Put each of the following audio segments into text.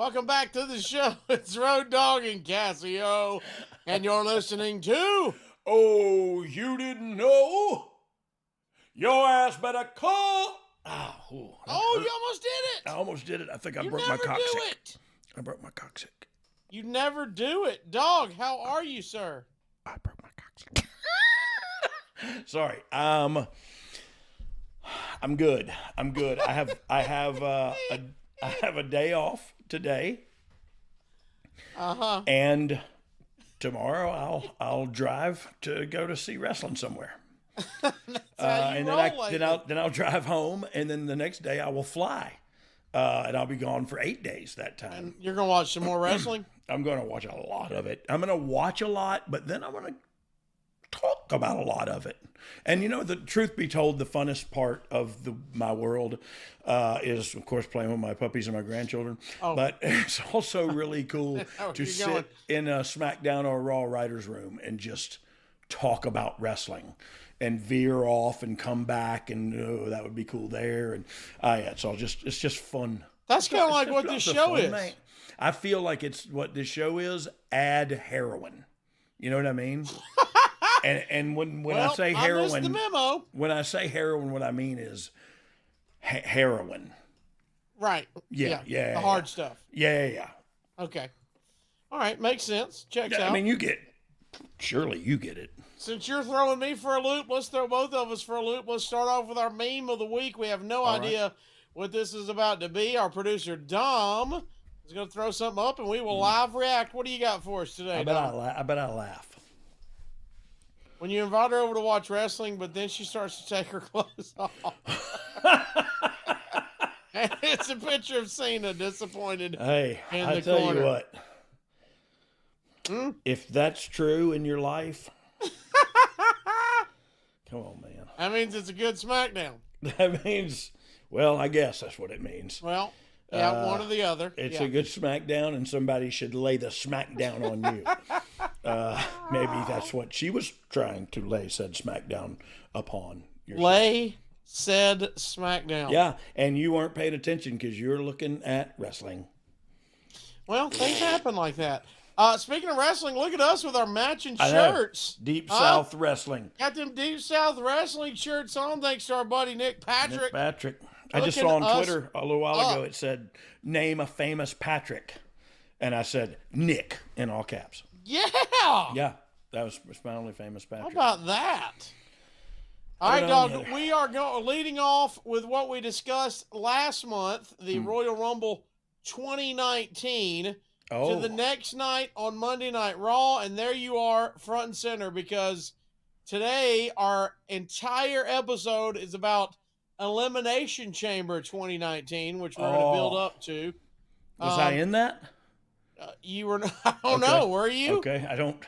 Welcome back to the show. It's Dogg and Casio, and you're listening to... Oh, you didn't know? Your ass better call. You almost did it. I almost did it. I think I broke my coccyx. I broke my coccyx. You never do it. Dog, how are you, sir? I broke my coccyx. Sorry. I'm good. I have a day off today. And tomorrow I'll drive to go to see wrestling somewhere. And then I'll drive home, and then the next day I will fly. And I'll be gone for 8 days that time. And you're going to watch some more wrestling? I'm going to watch a lot of it. I'm going to watch a lot, but then I'm going to talk about a lot of it. And, you know, the truth be told, the funnest part of my world is, of course, playing with my puppies and my grandchildren. Oh. But it's also really cool to sit in a SmackDown or Raw writer's room and just talk about wrestling and veer off and come back, and that would be cool there. And it's just fun. That's kind of like what this show is. Mate. I feel like it's what this show is. Add heroin. You know what I mean? and when I say heroin, I missed the memo. When I say heroin, what I mean is heroin. Right. Yeah. The hard stuff. Yeah. Okay. All right. Makes sense. Checks out. I mean, surely you get it. Since you're throwing me for a loop, let's throw both of us for a loop. Let's start off with our meme of the week. We have no idea what this is about to be. Our producer, Dom, is going to throw something up, and we will live react. What do you got for us today, Dom? I bet I laugh. When you invite her over to watch wrestling, but then she starts to take her clothes off. And it's a picture of Cena disappointed in the corner. I tell you what. If that's true in your life... Come on, man. That means it's a good SmackDown. That means, well, I guess that's what it means. Well, yeah, one or the other. It's a good SmackDown, and somebody should lay the SmackDown on you. Maybe that's what she was trying to lay said SmackDown upon yourself. Lay said SmackDown. Yeah, and you weren't paying attention because you're looking at wrestling. Well, things happen like that. Speaking of wrestling, look at us with our matching shirts. Deep South Wrestling. Got them Deep South Wrestling shirts on, thanks to our buddy Nick Patrick. I just saw on Twitter a little while ago, it said, name a famous Patrick. And I said, Nick, in all caps. Yeah. Yeah, that was my only famous Patrick. How about that? All right, Dog, we are leading off with what we discussed last month, the Royal Rumble 2019. To the next night on Monday Night Raw, and there you are, front and center, because today our entire episode is about Elimination Chamber 2019. Which we're going to build up to. Was I in that? You were. I don't know. Were you? Okay, I don't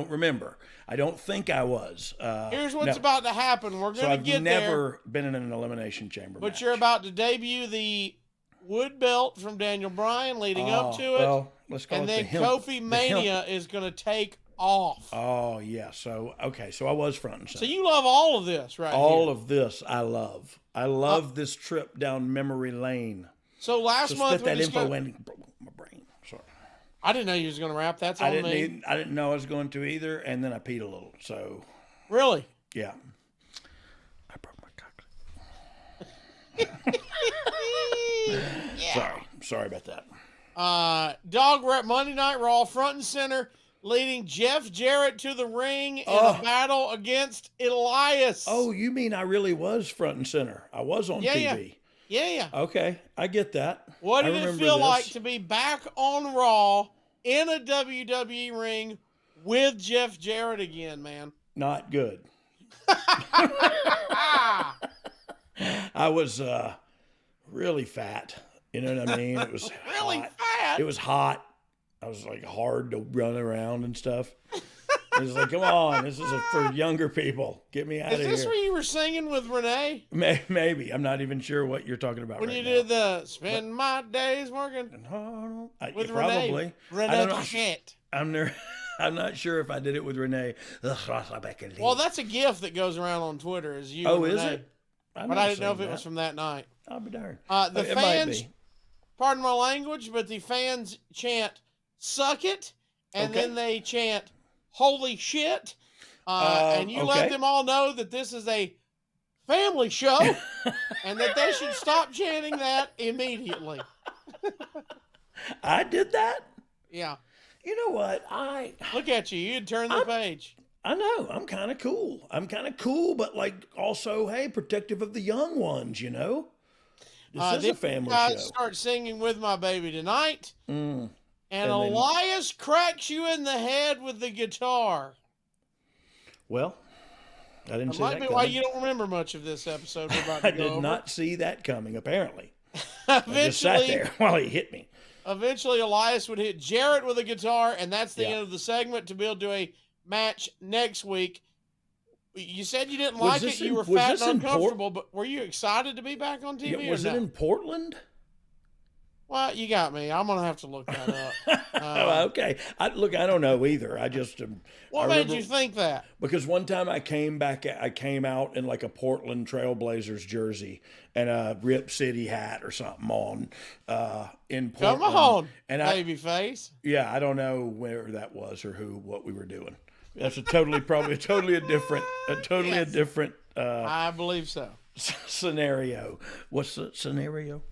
remember. I don't think I was. Here's what's about to happen. We're going to get there. I've never been in an Elimination Chamber But match. You're about to debut the wood belt from Daniel Bryan leading up to it. Well, let's call and it then Kofimania is going to take off. Oh, yeah. So I was front and center. So you love all of this, right? All of this I love. I love this trip down memory lane. So last month spit that info in my brain. Sorry. I didn't know you was going to rap. That's on me. I didn't know I was going to either, and then I peed a little. So really? Yeah. I broke my cock. Sorry about that. Dog, we're at Monday Night Raw, front and center, leading Jeff Jarrett to the ring in a battle against Elias. Oh, you mean I really was front and center? I was on TV. Yeah. Okay, I get that. What did it feel like to be back on Raw in a WWE ring with Jeff Jarrett again, man? Not good. I was really fat. You know what I mean? It was really hot. Fat. It was hot. I was like hard to run around and stuff. It was like, come on, this is for younger people. Get me out of here. Is this where you were singing with Renee? Maybe. I'm not even sure what you're talking about when you did the spend my days working with Renee. Probably. Renee Paquette. I'm not sure if I did it with Renee. Well, that's a gift that goes around on Twitter. Is you? Oh, and is Renee. it? But I didn't know if it was from that night. I'll be darned. The fans pardon my language, but the fans chant, "Suck it," and then they chant, "Holy shit." And you let them all know that this is a family show and that they should stop chanting that immediately. I did that? Yeah. You know what? Look at you. You'd turn the page. I know. I'm kind of cool. But like also, hey, protective of the young ones, you know? This is a family show. Start singing With My Baby Tonight. And Elias cracks you in the head with the guitar. Well, I didn't see that coming. Might be why you don't remember much of this episode we're about to go over. I did not see that coming, apparently. I just sat there while he hit me. Eventually, Elias would hit Jarrett with a guitar, and that's the end of the segment to build to a match next week. You said you didn't like it. You were fat and uncomfortable, but were you excited to be back on TV? Was it in Portland? Well, you got me. I'm going to have to look that up. Okay. I don't know either. I just... What made you think that? Because one time I came out in like a Portland Trailblazers jersey and a Rip City hat or something on in Portland. Come on, babyface. Yeah, I don't know where that was or what we were doing. That's probably a different. I believe so. Scenario. What's the scenario?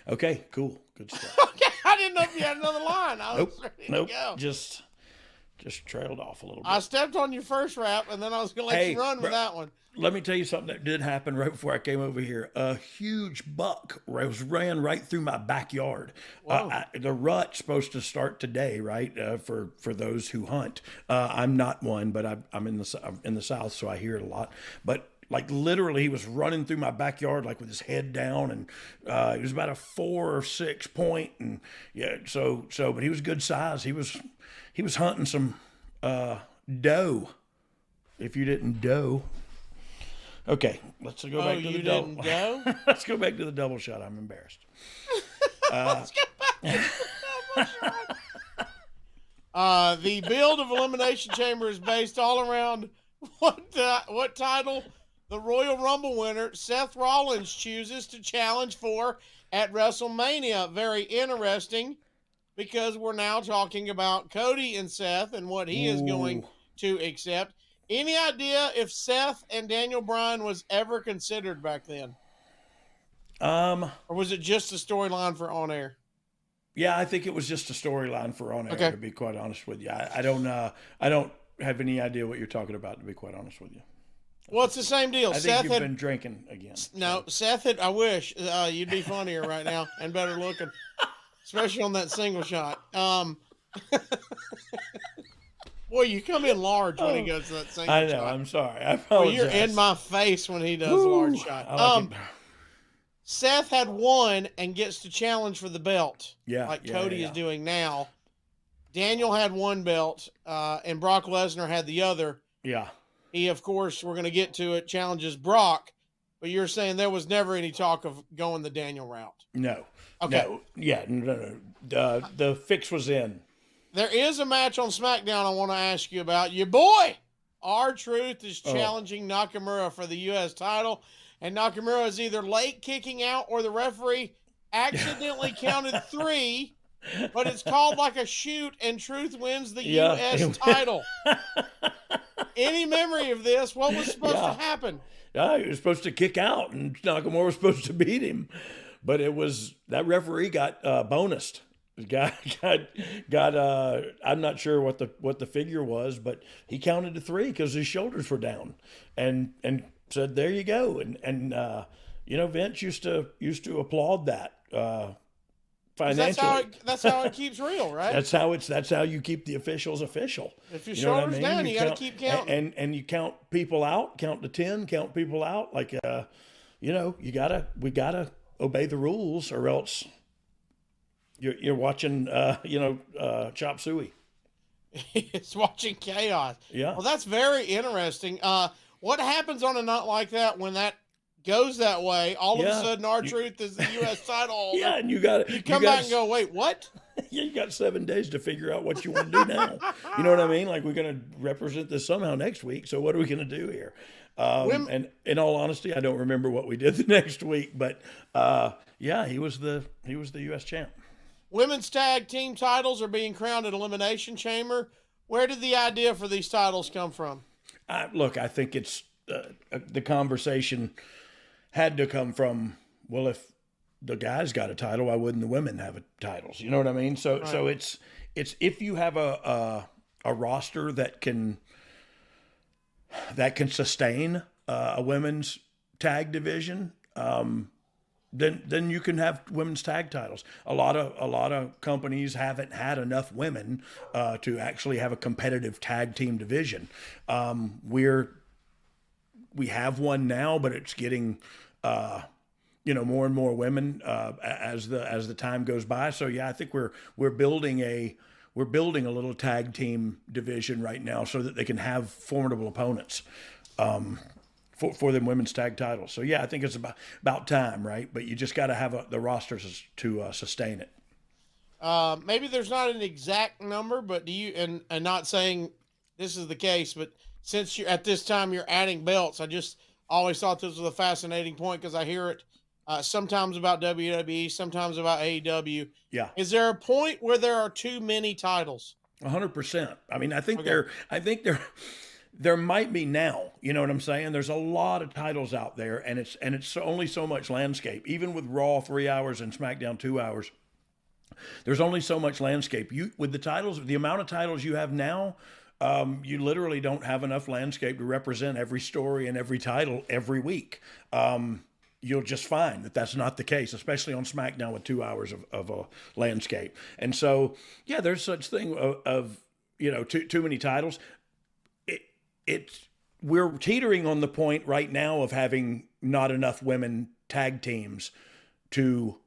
Okay, cool, good stuff. Okay, I didn't know if you had another line. I was ready to go. Just trailed off a little bit. I stepped on your first rap, and then I was going to let you run with that one. Let me tell you something that did happen right before I came over here. A huge buck ran right through my backyard. The rut's supposed to start today, right? For those who hunt. I'm not one, but I'm in the South, so I hear it a lot. But like literally, he was running through my backyard like with his head down, and it was about a 4 or 6 point, and but he was good size. He was hunting some doe. If you didn't doe. Okay, let's go back to the double. Let's go back to the double shot. I'm embarrassed. Let's go back to the double shot. The build of Elimination Chamber is based all around what title the Royal Rumble winner Seth Rollins chooses to challenge for at WrestleMania. Very interesting, because we're now talking about Cody and Seth and what he is going to accept. Any idea if Seth and Daniel Bryan was ever considered back then? Or was it just a storyline for on air? Yeah, I think it was just a storyline for on air, to be quite honest with you. I don't have any idea what you're talking about, to be quite honest with you. Well, it's the same deal. I think you've been drinking again. No, Seth had, I wish you'd be funnier right now and better looking, especially on that single shot. Boy, you come in large when he goes to that single shot. I know, I'm sorry. I apologize. Well, you're in my face when he does a large shot. Seth had one and gets to challenge for the belt, like Cody is doing now. Daniel had one belt, and Brock Lesnar had the other. Yeah. He, of course, we're going to get to it, challenges Brock, but you're saying there was never any talk of going the Daniel route. No. Okay. No. Yeah, no. The fix was in. There is a match on SmackDown I want to ask you about. Your boy, R-Truth, is challenging Nakamura for the U.S. title, and Nakamura is either late kicking out or the referee accidentally counted 3, but it's called like a shoot, and Truth wins the U.S. title. Any memory of this? What was supposed to happen? Yeah, he was supposed to kick out, and Nakamura was supposed to beat him, but that referee got bonused. Got I'm not sure what the figure was, but he counted to 3 because his shoulders were down, and said, "There you go." And Vince used to applaud that financially. That's how it keeps real, right? That's how you keep the officials official. If your shoulders down, you got to keep counting. And you count people out, count to 10, count people out. Like we gotta obey the rules, or else you're watching chop suey. It's watching chaos. Yeah. Well, that's very interesting. What happens on a night like that when that goes that way? All of a sudden, R-Truth is the U.S. title holder. Yeah, and you come back and go, wait, what? Yeah, you got 7 days to figure out what you want to do now. You know what I mean? Like, we're going to represent this somehow next week, so what are we going to do here? And in all honesty, I don't remember what we did the next week, but yeah, he was the U.S. champ. Women's tag team titles are being crowned at Elimination Chamber. Where did the idea for these titles come from? Look, I think it's the conversation had to come from, well, if the guys got a title, why wouldn't the women have titles? You know what I mean? So, so it's if you have a roster that can sustain a women's tag division, then you can have women's tag titles. A lot of companies haven't had enough women to actually have a competitive tag team division. We have one now, but it's getting more and more women as the time goes by. So yeah, I think we're building a little tag team division right now so that they can have formidable opponents for the women's tag titles. So yeah, I think it's about time, right? But you just got to have the rosters to sustain it. Maybe there's not an exact number, but do you, and not saying this is the case, but since you're at this time you're adding belts, I just always thought this was a fascinating point because I hear it sometimes about WWE, sometimes about AEW. Yeah. Is there a point where there are too many titles? 100%. I mean, I think there might be now. You know what I'm saying? There's a lot of titles out there, and it's only so much landscape. Even with Raw 3 hours and SmackDown 2 hours, there's only so much landscape. With the titles, the amount of titles you have now, you literally don't have enough landscape to represent every story and every title every week. You'll just find that that's not the case, especially on SmackDown with 2 hours of a landscape. And so, yeah, there's such thing of too many titles. We're teetering on the point right now of having not enough women tag teams to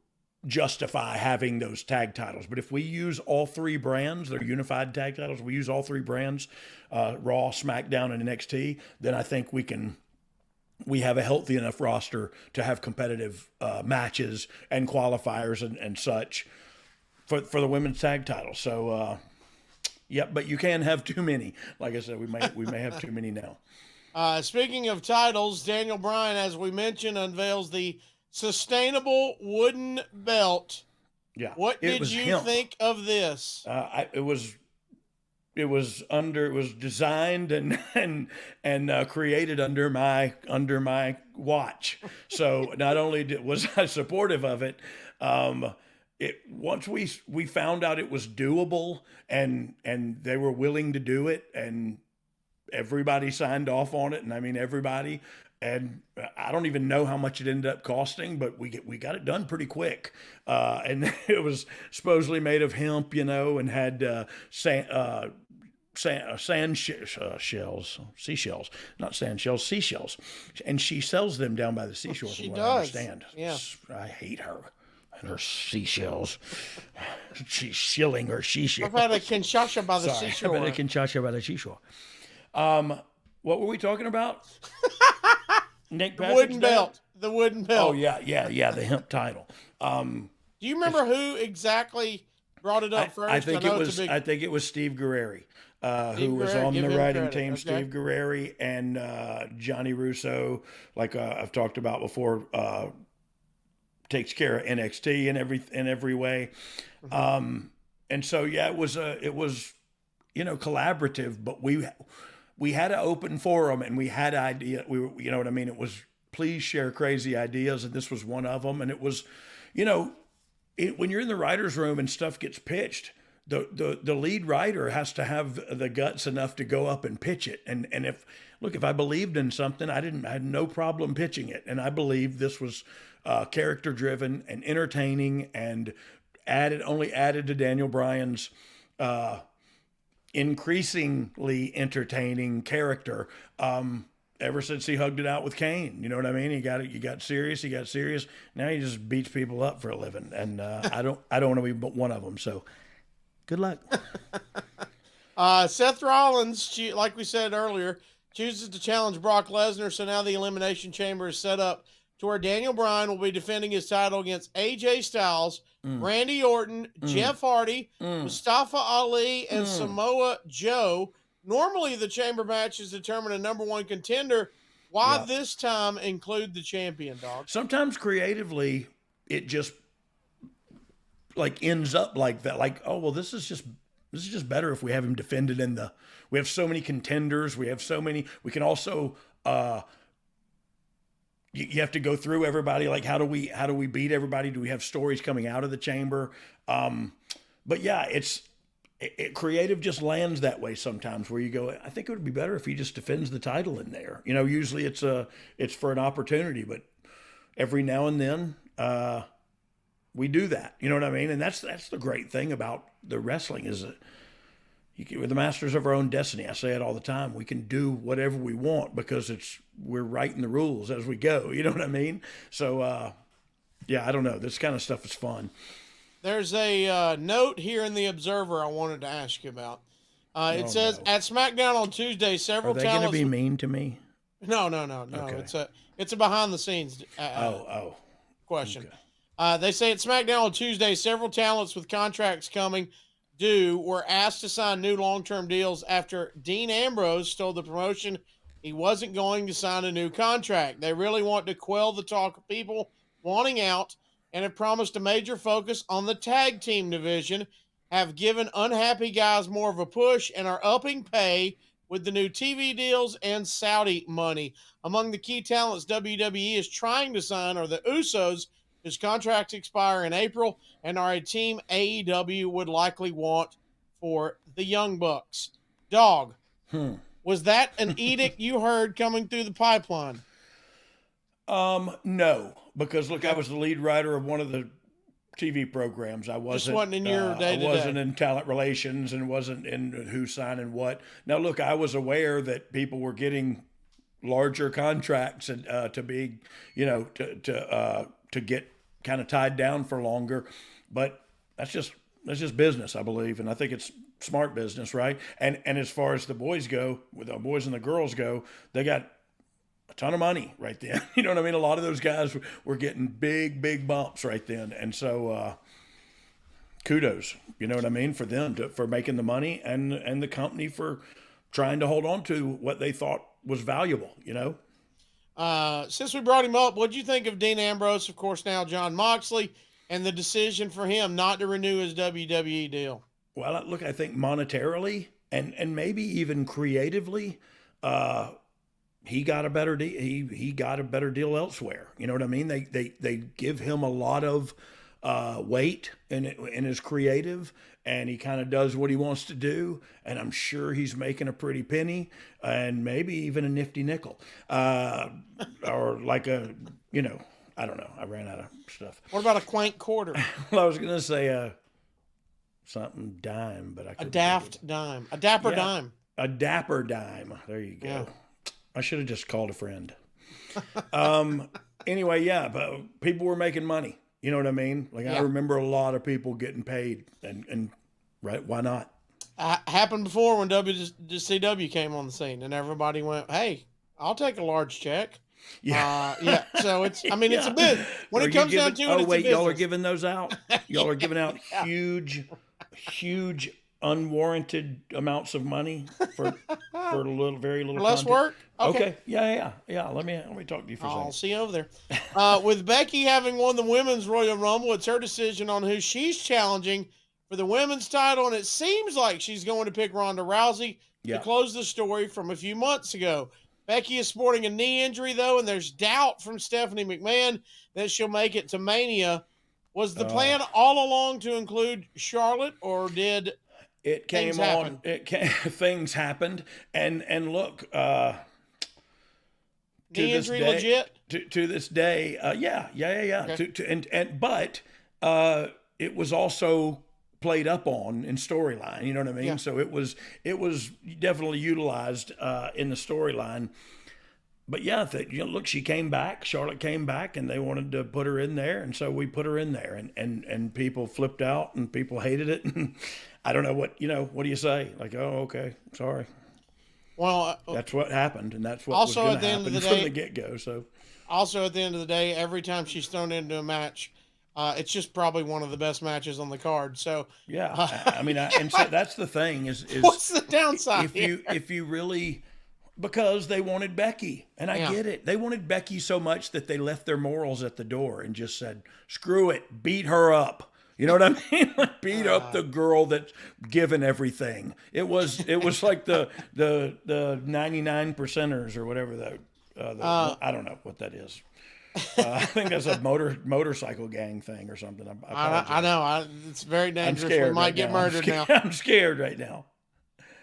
justify having those tag titles. But if we use all three brands, they're unified tag titles, we use all three brands, Raw, SmackDown, and NXT, then I think we have a healthy enough roster to have competitive matches and qualifiers and such for the women's tag title. So, but you can have too many. Like I said, we may have too many now. Speaking of titles, Daniel Bryan, as we mentioned, unveils the sustainable wooden belt. Yeah. What did you think of this? It was designed and created under my watch. So not only was I supportive of it, once we found out it was doable and they were willing to do it, and everybody signed off on it, and I mean everybody. And I don't even know how much it ended up costing, but we got it done pretty quick. And it was supposedly made of hemp, and had seashells, not sand shells, seashells. And she sells them down by the seashore, from what I understand. Yeah. I hate her and her seashells. She's shilling her seashells. I've had a Kinshasa by the seashore. I've had a Kinshasa by the seashore. What were we talking about? Nick Patrick's wooden belt. The wooden belt. Oh, yeah, the hemp title. Do you remember who exactly brought it up first? I think it was Steve Guerreri, who was on the writing team. Okay. Steve Guerreri and Johnny Russo, like I've talked about before, takes care of NXT in every way. Mm-hmm. And so yeah, it was collaborative, but we had an open forum and we had idea. You know what I mean? It was, please share crazy ideas. And this was one of them. And it was, when you're in the writer's room and stuff gets pitched, the lead writer has to have the guts enough to go up and pitch it. And if I believed in something, I had no problem pitching it. And I believed this was character driven and entertaining, and only added to Daniel Bryan's, increasingly entertaining character ever since he hugged it out with Kane. You know what I mean? He got serious. Now he just beats people up for a living, and I don't want to be but one of them. So good luck. Seth Rollins, like we said earlier, chooses to challenge Brock Lesnar. So now the Elimination Chamber is set up to where Daniel Bryan will be defending his title against AJ Styles, Randy Orton, Jeff Hardy, Mustafa Ali, and Samoa Joe. Normally, the chamber matches determine a number one contender. Why this time include the champion, Dog? Sometimes creatively, it just like ends up like that. Like, oh well, this is just better if we have him defended in the. We have so many contenders. We have so many. We can also. You have to go through everybody. Like, how do we beat everybody? Do we have stories coming out of the chamber? But yeah, creative just lands that way sometimes, where you go, I think it would be better if he just defends the title in there. Usually it's for an opportunity, but every now and then we do that. You know what I mean? And that's the great thing about the wrestling is that we're the masters of our own destiny. I say it all the time. We can do whatever we want because we're writing the rules as we go. You know what I mean? So, yeah, I don't know. This kind of stuff is fun. There's a note here in the Observer I wanted to ask you about. It says, at SmackDown on Tuesday, several talents... Are they going to be mean to me? No. Okay. It's a behind-the-scenes question. Okay. They say at SmackDown on Tuesday, several talents with contracts coming due were asked to sign new long-term deals after Dean Ambrose told the promotion he wasn't going to sign a new contract. They really want to quell the talk of people wanting out and have promised a major focus on the tag team division, have given unhappy guys more of a push, and are upping pay with the new TV deals and Saudi money. Among the key talents WWE is trying to sign are the Usos, whose contracts expire in April, and are a team AEW would likely want for the Young Bucks. Dog, was that an edict you heard coming through the pipeline? No, because look, I was the lead writer of one of the TV programs. I wasn't in your day-to-day. I wasn't in talent relations and wasn't in who's signing what. Now, look, I was aware that people were getting larger contracts and to be, to get kind of tied down for longer, but that's just business, I believe, and I think it's smart business, right? And as far as the boys go, with the boys and the girls go, they got a ton of money right then. You know what I mean? A lot of those guys were getting big bumps right then, and so kudos, you know what I mean, for them for making the money and the company for trying to hold on to what they thought was valuable, Since we brought him up, what do you think of Dean Ambrose, of course, now Jon Moxley, and the decision for him not to renew his WWE deal? Well, look, I think monetarily and maybe even creatively, he got a better deal. He got a better deal elsewhere. You know what I mean? They give him a lot of weight in his creative, and he kind of does what he wants to do, and I'm sure he's making a pretty penny and maybe even a nifty nickel, or like a, I don't know. I ran out of stuff. What about a quaint quarter? Well, I was going to say something dime, but I couldn't. A daft dime. A dapper dime. A dapper dime. There you go. Yeah. I should have just called a friend. Anyway, yeah, but people were making money. You know what I mean? Like, I remember a lot of people getting paid, and right, why not? Happened before when WCW came on the scene, and everybody went, "Hey, I'll take a large check." Yeah. So it's a bit. When it comes down to it, oh wait, y'all are giving those out? Y'all are giving out huge, unwarranted amounts of money for very little. Less content. work. Okay. Yeah. Let me talk to you for a second. I'll see you over there. With Becky having won the Women's Royal Rumble, it's her decision on who she's challenging for the women's title, and it seems like she's going to pick Ronda Rousey to close the story from a few months ago. Becky is sporting a knee injury, though, and there's doubt from Stephanie McMahon that she'll make it to Mania. Was the plan all along to include Charlotte, or did it came on? Things happened, and look, knee injury legit to this day. Yeah. Okay. But it was also played up on in storyline. You know what I mean? Yeah. So it was definitely utilized in the storyline. But yeah, look, she came back. Charlotte came back, and they wanted to put her in there, and so we put her in there, and people flipped out, and people hated it. And I don't know what do you say? Like, oh, okay, sorry. Well, that's what happened, and that's what was going to happen from the get-go. So, also at the end of the day, every time she's thrown into a match, it's just probably one of the best matches on the card. So yeah, and so that's the thing is what's the downside? If you really Because they wanted Becky, and I get it. They wanted Becky so much that they left their morals at the door and just said, "Screw it, beat her up." You know what I mean? Like, beat up the girl that's given everything. It was like the 99 percenters or whatever I don't know what that is. I think that's a motorcycle gang thing or something. I know. It's very dangerous. We might get murdered now. I'm scared right now.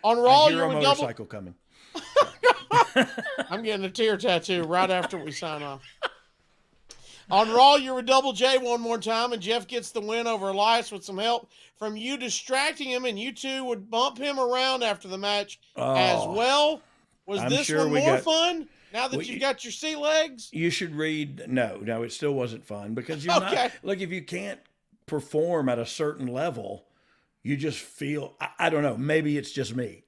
On Raw, I hear a motorcycle coming. I'm getting a tear tattoo right after we sign off. On Raw, you were Double J one more time, and Jeff gets the win over Elias with some help from you distracting him, and you two would bump him around after the match as well. Was this one more fun now that you got your sea legs? You should read. No, it still wasn't fun because you're not. Like, if you can't perform at a certain level, you just feel, I don't know, maybe it's just me.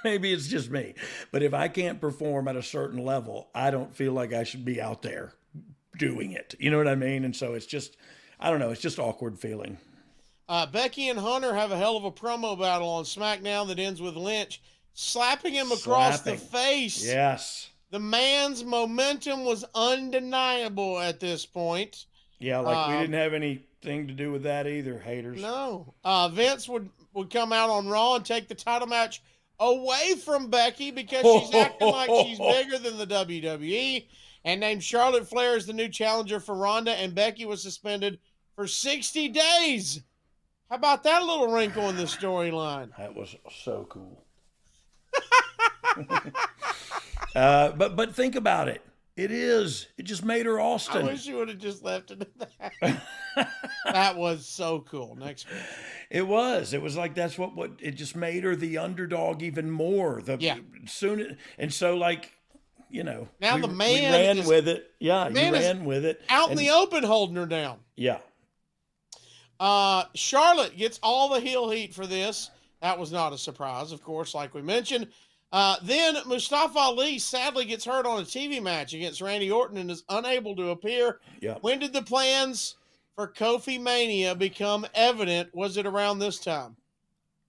Maybe it's just me. But if I can't perform at a certain level, I don't feel like I should be out there doing it. You know what I mean? And so it's just, I don't know, it's just awkward feeling. Becky and Hunter have a hell of a promo battle on SmackDown that ends with Lynch slapping him across the face. Yes. The man's momentum was undeniable at this point. Yeah, like we didn't have anything to do with that either, haters. No. Vince would come out on Raw and take the title match away from Becky because she's acting like she's bigger than the WWE, and named Charlotte Flair as the new challenger for Ronda, and Becky was suspended for 60 days. How about that little wrinkle in the storyline? That was so cool. But think about it. It just made her Austin. I wish you would have just left it at that. That was so cool. Next question. It was like, that's what it just made her the underdog even more. And so, like, you know, now we ran with it. Yeah, he ran with it. Out in the open holding her down. Yeah. Charlotte gets all the heel heat for this. That was not a surprise, of course, like we mentioned. Then Mustafa Ali sadly gets hurt on a TV match against Randy Orton and is unable to appear. Yep. When did the plans for Kofimania become evident? Was it around this time?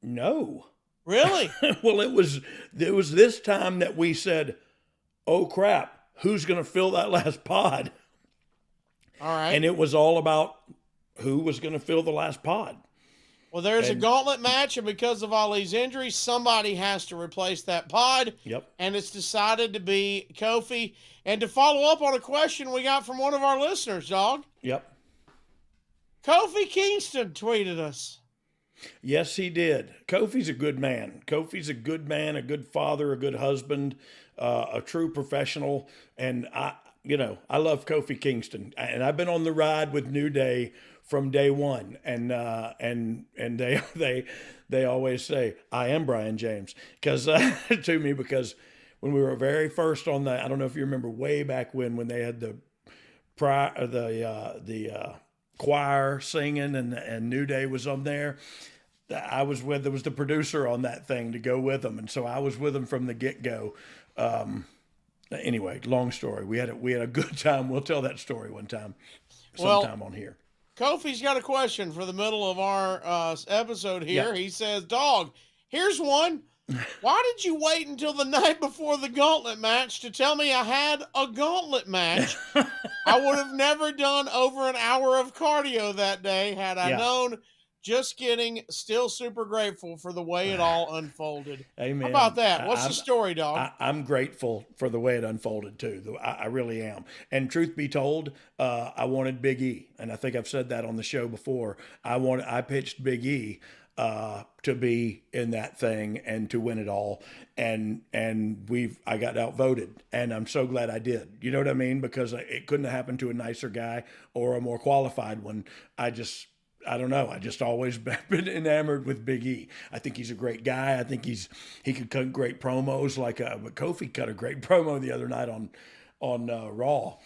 No. Really? Well, it was this time that we said, "Oh crap, who's going to fill that last pod?" All right. And it was all about who was going to fill the last pod. Well, there's a gauntlet match, and because of Ali's injury, somebody has to replace that pod. Yep. And it's decided to be Kofi. And to follow up on a question we got from one of our listeners, Dog. Yep. Kofi Kingston tweeted us. Yes, he did. Kofi's a good man. Kofi's a good man, a good father, a good husband, a true professional. And I love Kofi Kingston. And I've been on the ride with New Day from day one, and they always say I am Brian James to me, because when we were very first on the, I don't know if you remember way back when they had the choir singing and New Day was on there. There was the producer on that thing to go with them, and so I was with them from the get-go. Anyway, long story. We had a good time. We'll tell that story sometime on here. Kofi's got a question for the middle of our episode here. Yeah. He says, "Dog, here's one. Why did you wait until the night before the gauntlet match to tell me I had a gauntlet match? I would have never done over an hour of cardio that day had I known. Just kidding. Still super grateful for the way it all unfolded." Amen. How about that? What's the story, Dog? I'm grateful for the way it unfolded too. I really am. And truth be told, I wanted Big E, and I think I've said that on the show before. I pitched Big E to be in that thing and to win it all, and I got outvoted, and I'm so glad I did. You know what I mean? Because it couldn't have happened to a nicer guy or a more qualified one. I don't know. I just always been enamored with Big E. I think he's a great guy. I think he could cut great promos. But Kofi cut a great promo the other night on Raw.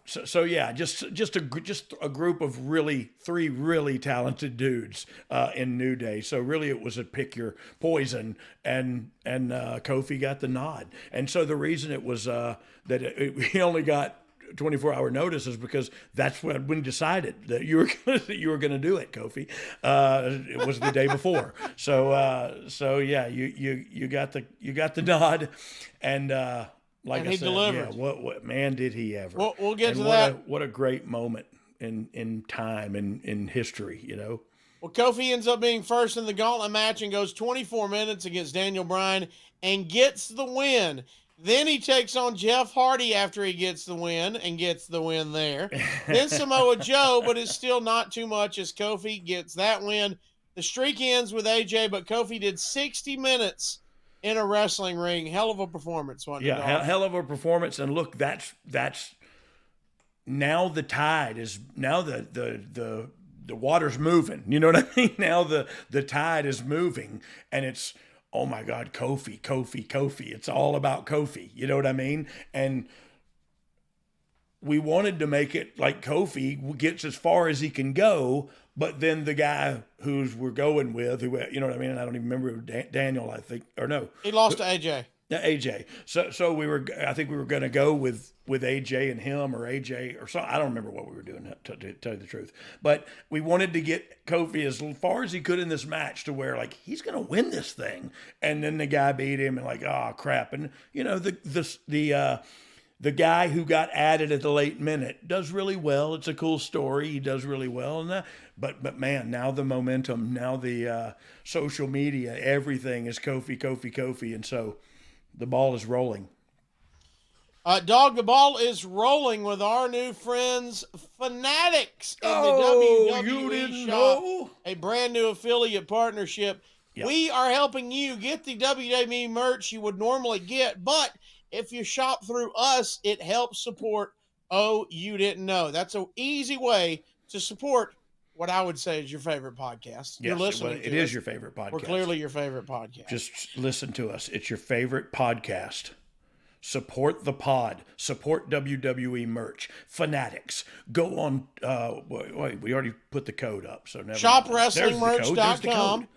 So yeah, just a group of three really talented dudes in New Day. So really, it was a pick your poison, and Kofi got the nod. And so the reason it was that he only got 24-hour notice is because that's when we decided that you were going to do it, Kofi. It was the day before. So yeah, you got the nod, and like and I he said, delivered. yeah, what man did he ever? We'll get and to that. What a great moment in time in history, Well, Kofi ends up being first in the gauntlet match and goes 24 minutes against Daniel Bryan and gets the win. Then he takes on Jeff Hardy after he gets the win and gets the win there. Then Samoa Joe, but it's still not too much as Kofi gets that win. The streak ends with AJ, but Kofi did 60 minutes in a wrestling ring. Hell of a performance, wasn't it? Yeah, hell of a performance. And look, that's now the tide is now the water's moving. You know what I mean? Now the tide is moving, and it's, oh my God, Kofi. It's all about Kofi. You know what I mean? And we wanted to make it like Kofi gets as far as he can go, but then the guy we're going with, who, you know what I mean? And I don't even remember Daniel, I think, or no. He lost to AJ. Yeah, AJ. So I think we were going to go with AJ and him, or AJ or something. I don't remember what we were doing, to tell you the truth. But we wanted to get Kofi as far as he could in this match to where, like, he's going to win this thing. And then the guy beat him, and like, oh crap. And the guy who got added at the late minute does really well. It's a cool story. He does really well. And but man, now the momentum, now the social media, everything is Kofi. And so the ball is rolling. Dog, the ball is rolling with our new friends, Fanatics, in the WWE Shop, a brand new affiliate partnership. Yep. We are helping you get the WWE merch you would normally get, but if you shop through us, it helps support Oh You Didn't Know. That's an easy way to support what I would say is your favorite podcast. Yes, you're listening to it. It is your favorite podcast. We're clearly your favorite podcast. Just listen to us. It's your favorite podcast. Support the pod. Support WWE merch. Fanatics. Go on. Wait, we already put the code up. So never ShopWrestlingMerch.com.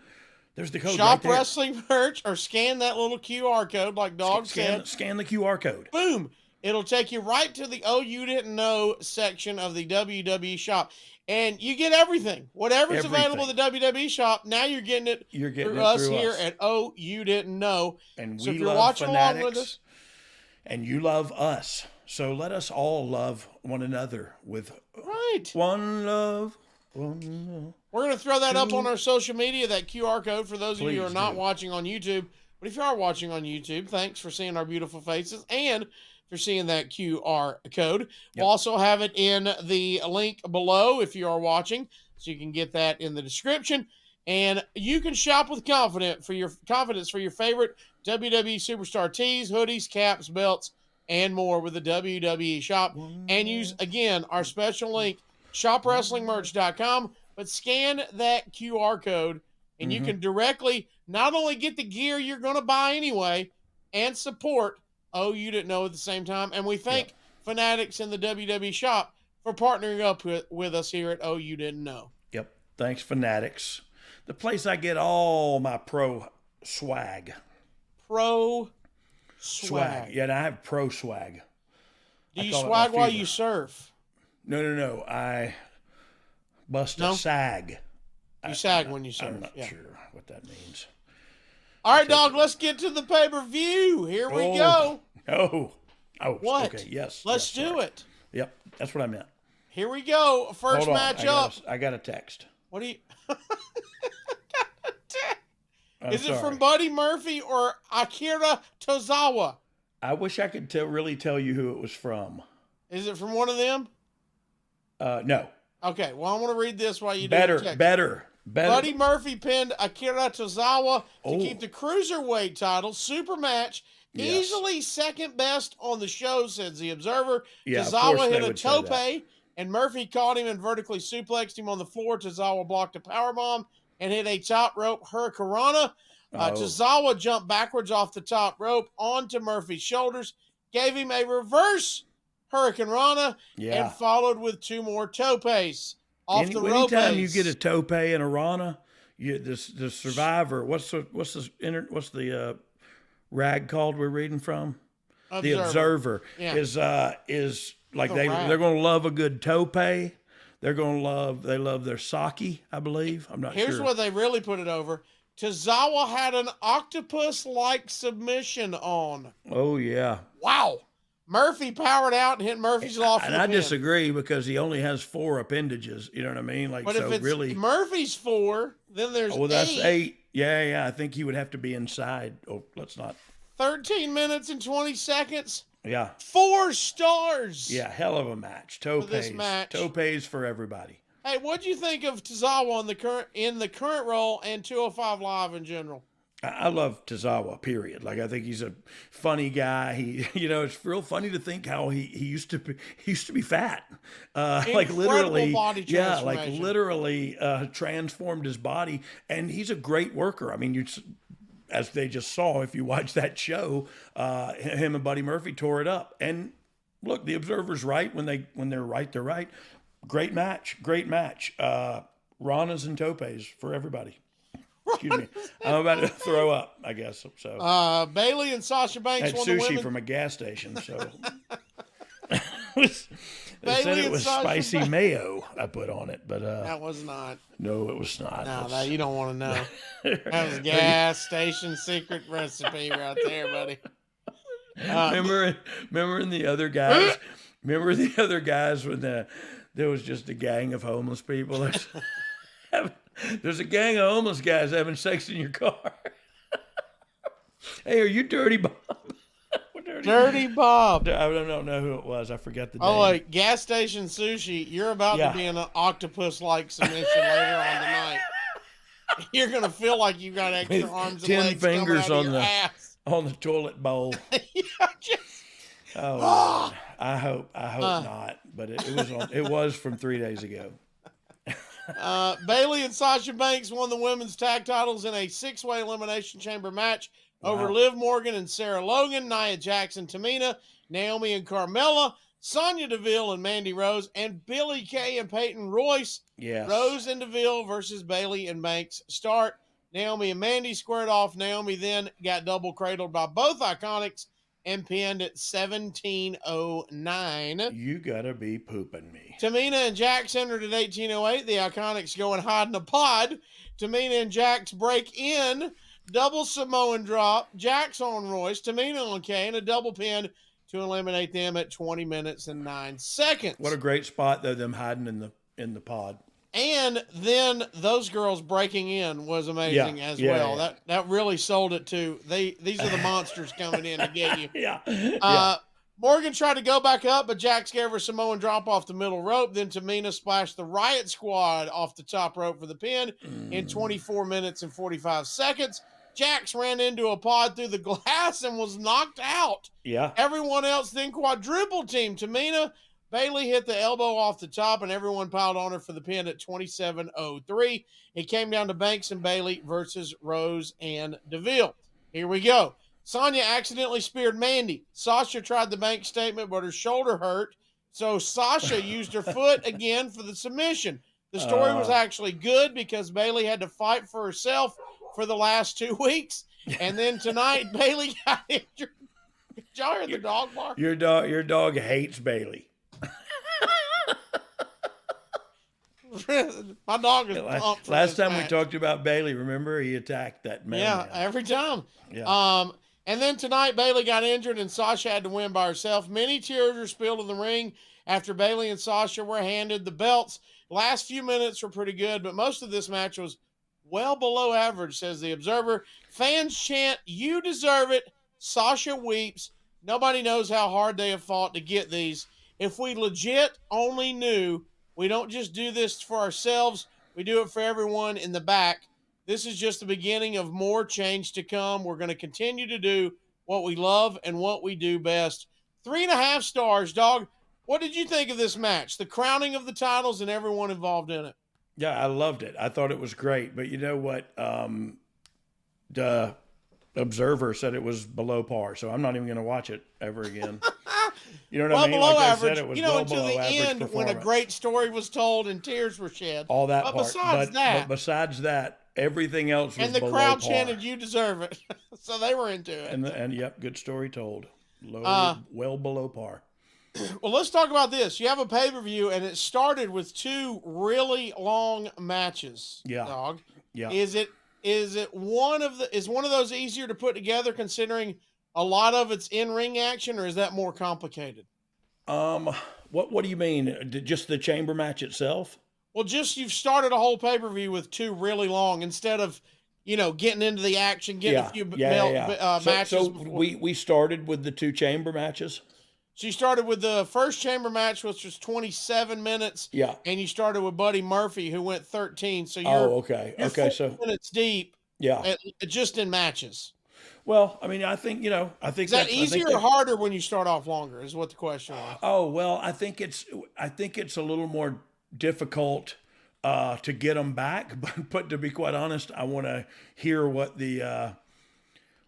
There's the code. Shop right there. Wrestling Merch, or scan that little QR code like Dog said. Scan the QR code. Boom. It'll take you right to the Oh You Didn't Know section of the WWE Shop. And you get everything. Whatever's available at the WWE Shop, now you're getting it through us here at Oh You Didn't Know. And so we if you're love watching Fanatics, along with us, and you love us. So let us all love one another with one love. One love. We're going to throw that up on our social media, that QR code, for those of you who are not watching on YouTube. But if you are watching on YouTube, thanks for seeing our beautiful faces and for seeing that QR code. Yep. We'll also have it in the link below if you are watching, so you can get that in the description. And you can shop with confidence for your favorite WWE superstar tees, hoodies, caps, belts, and more with the WWE Shop. And use, again, our special link, ShopWrestlingMerch.com. But scan that QR code, and you can directly not only get the gear you're going to buy anyway, and support Oh You Didn't Know at the same time. And we thank Fanatics in the WWE Shop for partnering up with us here at Oh You Didn't Know. Yep. Thanks, Fanatics. The place I get all my pro swag. Pro swag. Yeah, and I have pro swag. Do you swag while you surf? No. I bust a sag. You sag when you surf. I'm not sure what that means. All right, Dog, let's get to the pay-per-view. Here we go. Oh. What? Okay, yes. Let's do it. Yep, that's what I meant. Here we go. First match up. I got a text. What do you... Is it from Buddy Murphy or Akira Tozawa? I wish I could really tell you who it was from. Is it from one of them? No. Okay, well, I want to read this while you do it. Better. Buddy Murphy pinned Akira Tozawa to keep the Cruiserweight title. Super match. Yes. Easily second best on the show, says the Observer. Yeah, Tozawa hit a tope, and Murphy caught him and vertically suplexed him on the floor. Tozawa blocked a powerbomb and hit a top rope hurricanrana. Tozawa jumped backwards off the top rope onto Murphy's shoulders, gave him a reverse hurricanrana, and followed with two more topes off the rope. Anytime you get a tope and a rana, the survivor. What's the rag called we're reading from? The Observer is like they're going to love a good tope. They're going to love their sake, I believe. I'm not sure. Here's where they really put it over. Tozawa had an octopus-like submission on. Oh, yeah. Wow. Murphy powered out and hit Murphy's Law for and the I pin. disagree because he only has 4 appendages. You know what I mean? Like, but so if it's really, Murphy's 4, then there's 8. Well, that's 8. Yeah. I think he would have to be inside. Oh, let's not. 13 minutes and 20 seconds. Yeah. 4 stars. Yeah, hell of a match. Topes. For this match. Topes for everybody. Hey, what'd you think of Tozawa in the current role and 205 Live in general? I love Tozawa, period. Like, I think he's a funny guy. He, it's real funny to think how he used to be fat. Like literally, body literally transformed his body. And he's a great worker. I mean, as they just saw, if you watch that show, him and Buddy Murphy tore it up. And look, the Observer's right. When they're right, they're right. Great match. Ranas and topes for everybody. Excuse me. I'm about to throw up, I guess. So Bailey and Sasha Banks had won the sushi women. from a gas station, so they said it was Sasha spicy Banks. mayo I put on it, but that was not. No, it was not. No, you don't want to know. That was gas station secret recipe right there, buddy. Remember in the other guys? Remember the other guys when there was just a gang of homeless people? There's a gang of homeless guys having sex in your car. Hey, are you Dirty Bob? Dirty Bob. I don't know who it was. I forgot the name. Oh, like gas station sushi. You're about to be in an octopus-like submission later on tonight. You're gonna feel like you got extra arms and 10 legs fingers coming out on of your ass. On the toilet bowl. Yeah, just. Oh, I hope not. But it was from 3 days ago. Bailey and Sasha Banks won the women's tag titles in a 6-way Elimination Chamber match over Liv Morgan and Sarah Logan, Nia Jackson, Tamina, Naomi and Carmella, Sonya Deville and Mandy Rose, and Billie Kay and Peyton Royce. Yes. Rose and Deville versus Bailey and Banks start. Naomi and Mandy squared off. Naomi then got double cradled by both Iconics and pinned at 17:09. You gotta be pooping me. Tamina and Jax entered at 18:08. The Iconics go and hide in a pod. Tamina and Jax break in. Double Samoan drop. Jax on Royce. Tamina on Kay. And a double pin to eliminate them at 20 minutes and 9 seconds. What a great spot, though, them hiding in the pod. And then those girls breaking in was amazing as well. Yeah. That really sold it to these are the monsters coming in to get you. Yeah. Morgan tried to go back up, but Jax gave her Samoan drop off the middle rope. Then Tamina splashed the Riot Squad off the top rope for the pin in 24 minutes and 45 seconds. Jax ran into a pod through the glass and was knocked out. Yeah. Everyone else then quadruple teamed Tamina. Bailey hit the elbow off the top, and everyone piled on her for the pin at 27:03. It came down to Banks and Bailey versus Rose and Deville. Here we go. Sonya accidentally speared Mandy. Sasha tried the Banks statement, but her shoulder hurt, so Sasha used her foot again for the submission. The story was actually good because Bailey had to fight for herself for the last 2 weeks, and then tonight Bailey got injured. Did y'all hear the dog bark? Your dog hates Bailey. My dog is pumped for last this time match. we talked about Bailey, remember he attacked that man. Yeah, every time. Yeah. And then tonight Bailey got injured and Sasha had to win by herself. Many tears were spilled in the ring after Bailey and Sasha were handed the belts. Last few minutes were pretty good, but most of this match was well below average, says the Observer. Fans chant, "You deserve it." Sasha weeps. Nobody knows how hard they have fought to get these. If we legit only knew, we don't just do this for ourselves, we do it for everyone in the back. This is just the beginning of more change to come. We're going to continue to do what we love and what we do best. 3.5 stars, Dog. What did you think of this match? The crowning of the titles and everyone involved in it. Yeah, I loved it. I thought it was great. But you know what? The Observer said it was below par, so I'm not even going to watch it ever again. You know what I mean? Below Like average. I said, it was until below the average end when a performance. great story was told and tears were shed. All that but part. But besides that, everything else was and the below crowd par. chanted, "You deserve it." So they were into it. And yep, good story told. Well below par. Well, let's talk about this. You have a pay-per-view, and it started with 2 really long matches. Yeah. Dog. Yeah. Is one of those easier to put together, considering a lot of it's in-ring action, or is that more complicated? What do you mean? Just the chamber match itself? Well, just you've started a whole pay-per-view with 2 really long, instead of, getting into the action, getting a few matches. So we started with the 2 chamber matches. So you started with the first chamber match, which was 27 minutes. Yeah. And you started with Buddy Murphy, who went 13. So you're 4 minutes deep. Yeah. Just in matches. Well, I mean, I think is that easier or harder when you start off longer? Is what the question was. Oh well, I think it's a little more difficult to get them back. But to be quite honest, I want to hear what the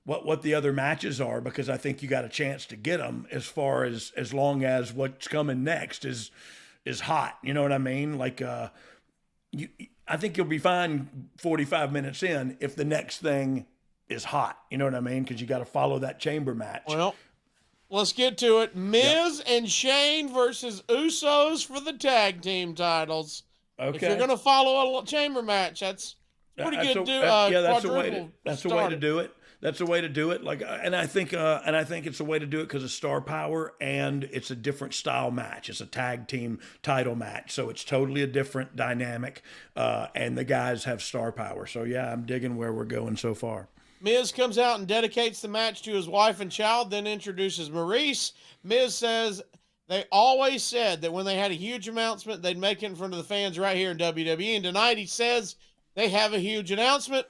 other matches are, because I think you got a chance to get them as long as what's coming next is hot. You know what I mean? Like I think you'll be fine 45 minutes in if the next thing is hot. You know what I mean? Because you got to follow that chamber match. Well, let's get to it. Miz and Shane versus Usos for the tag team titles. Okay. If you're going to follow a chamber match, that's pretty good. That's the way to do it. That's the way to do it. And I think it's a way to do it because of star power, and it's a different style match. It's a tag team title match, so it's totally a different dynamic. And the guys have star power. So yeah, I'm digging where we're going so far. Miz comes out and dedicates the match to his wife and child, then introduces Maurice. Miz says they always said that when they had a huge announcement, they'd make it in front of the fans right here in WWE. And tonight he says they have a huge announcement.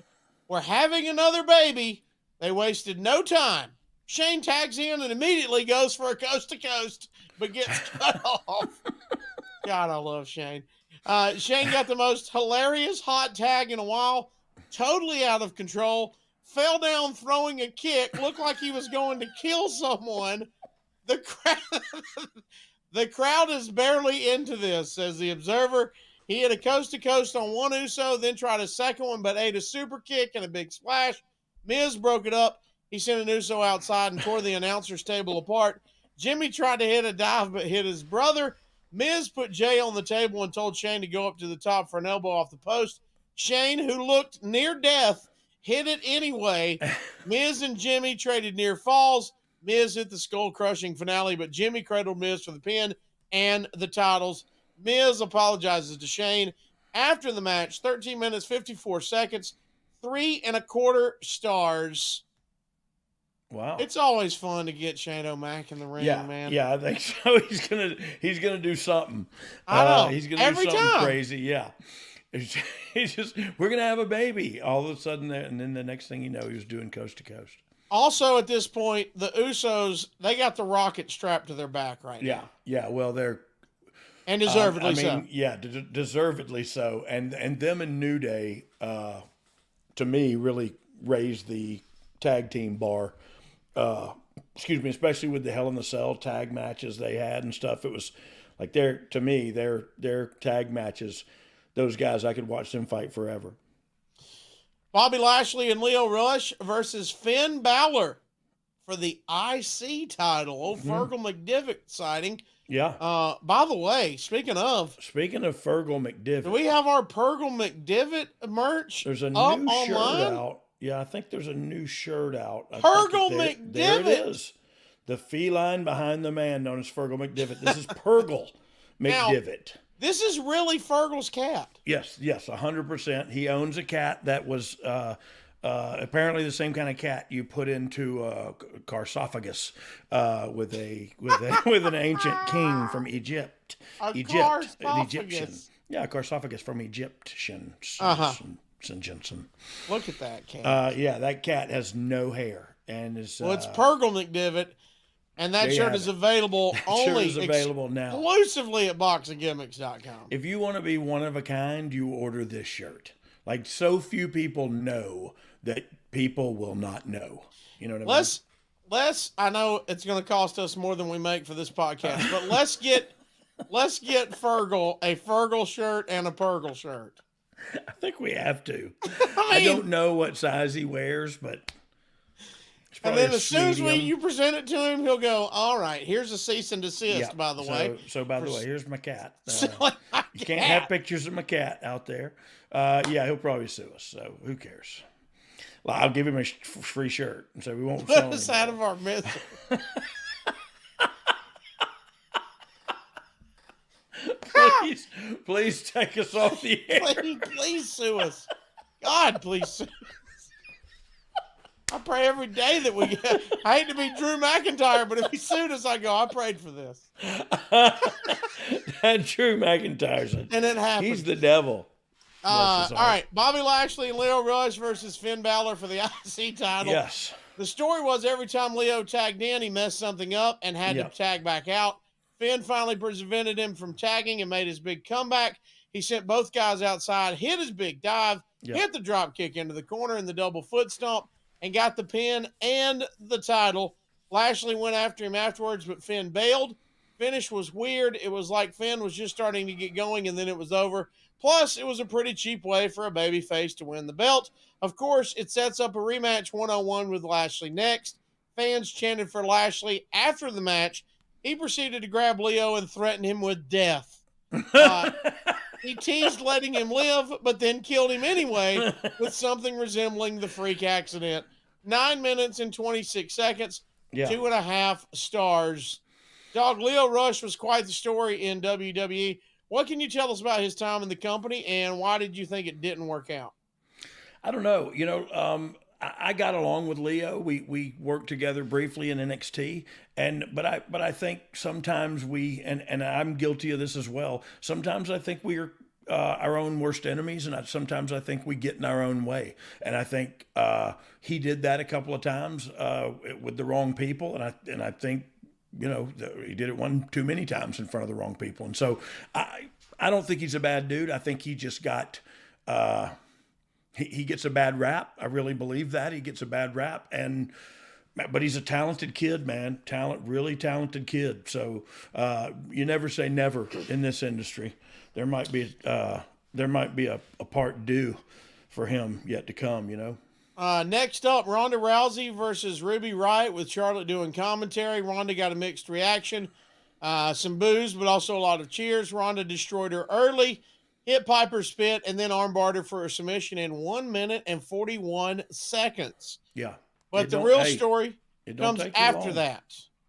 We're having another baby. They wasted no time. Shane tags in and immediately goes for a coast-to-coast, but gets cut off. God, I love Shane. Shane got the most hilarious hot tag in a while. Totally out of control. Fell down throwing a kick. Looked like he was going to kill someone. The crowd is barely into this, says the Observer. He hit a coast-to-coast on one Uso, then tried a second one, but ate a super kick and a big splash. Miz broke it up. He sent an Uso outside and tore the announcer's table apart. Jimmy tried to hit a dive but hit his brother. Miz put Jay on the table and told Shane to go up to the top for an elbow off the post. Shane, who looked near death, hit it anyway. Miz and Jimmy traded near falls. Miz hit the skull-crushing finale, but Jimmy cradled Miz for the pin and the titles. Miz apologizes to Shane. After the match, 13 minutes, 54 seconds, 3.25 stars. Wow. It's always fun to get Shane O'Mac in the ring, man. Yeah, I think so. He's gonna do something. I know. He's gonna do something crazy. Yeah. He's just, we're gonna have a baby all of a sudden, and then the next thing you know, he was doing coast to coast. Also, at this point, the Usos, they got the rocket strapped to their back right now. Yeah. Well, they're and deservedly so. Yeah, deservedly so. And them and New Day, to me, really raised the tag team bar. Especially with the Hell in the Cell tag matches they had and stuff. It was like their tag matches. Those guys, I could watch them fight forever. Bobby Lashley and Lio Rush versus Finn Balor for the IC title. Old Fergal McDivitt sighting. Yeah. By the way, speaking of Fergal McDivitt, do we have our Fergal McDivitt merch? There's a new shirt out. Yeah, I think there's a new shirt out. Fergal McDivitt. There it is. The feline behind the man known as Fergal McDivitt. This is Fergal McDivitt. Now, this is really Fergal's cat. Yes, 100%. He owns a cat that was apparently the same kind of cat you put into Carsophagus with an ancient king from Egypt. Egyptian. Yeah, Carsophagus from Egyptian. Jensen. Look at that cat. Yeah, that cat has no hair and is. Well, it's Fergal McDivitt. And that shirt is available now exclusively at boxinggimmicks.com. If you want to be one of a kind, you order this shirt. Like, so few people know that people will not know. You know what I mean? I know it's going to cost us more than we make for this podcast, but let's get Fergal a Fergal shirt and a Pergal shirt. I think we have to. I don't know what size he wears, but And then as soon as you present it to him, he'll go, all right, here's a cease and desist, by the way. So by the way, here's my cat. You can't have pictures of my cat out there. Yeah, he'll probably sue us, so who cares? Well, I'll give him a free shirt, so we won't put us out of our misery. Please take us off the air. Please sue us. God, please sue us. I pray every day that we get. I hate to be Drew McIntyre, but if he sued us, I go, I prayed for this. That Drew McIntyre's and it happened. He's the devil. All right, Bobby Lashley and Leo Rush versus Finn Balor for the IC title. Yes. The story was every time Leo tagged in, he messed something up and had to tag back out. Finn finally prevented him from tagging and made his big comeback. He sent both guys outside, hit his big dive, hit the drop kick into the corner and the double foot stomp, and got the pin and the title. Lashley went after him afterwards, but Finn bailed. Finish was weird. It was like Finn was just starting to get going, and then it was over. Plus, it was a pretty cheap way for a babyface to win the belt. Of course, it sets up a rematch one-on-one with Lashley next. Fans chanted for Lashley after the match. He proceeded to grab Leo and threaten him with death. He teased letting him live, but then killed him anyway with something resembling the freak accident. 9 minutes and 26 seconds, 2.5 stars. Dog, Leo Rush was quite the story in WWE. What can you tell us about his time in the company, and why did you think it didn't work out? I don't know. I got along with Leo. We worked together briefly in NXT, but I think sometimes and I'm guilty of this as well. Sometimes I think we are our own worst enemies, and sometimes I think we get in our own way. And I think he did that a couple of times with the wrong people, and I think he did it one too many times in front of the wrong people. And so I don't think he's a bad dude. I think he just got. He gets a bad rap. I really believe that. He gets a bad rap, but he's a talented kid, man. Really talented kid. So you never say never in this industry. There might be a part due for him yet to come, Next up, Ronda Rousey versus Ruby Riott with Charlotte doing commentary. Ronda got a mixed reaction. Some boos, but also a lot of cheers. Ronda destroyed her early. Hit Piper's Spit, and then armbarred her for a submission in 1 minute and 41 seconds. Yeah. But the real story comes after that.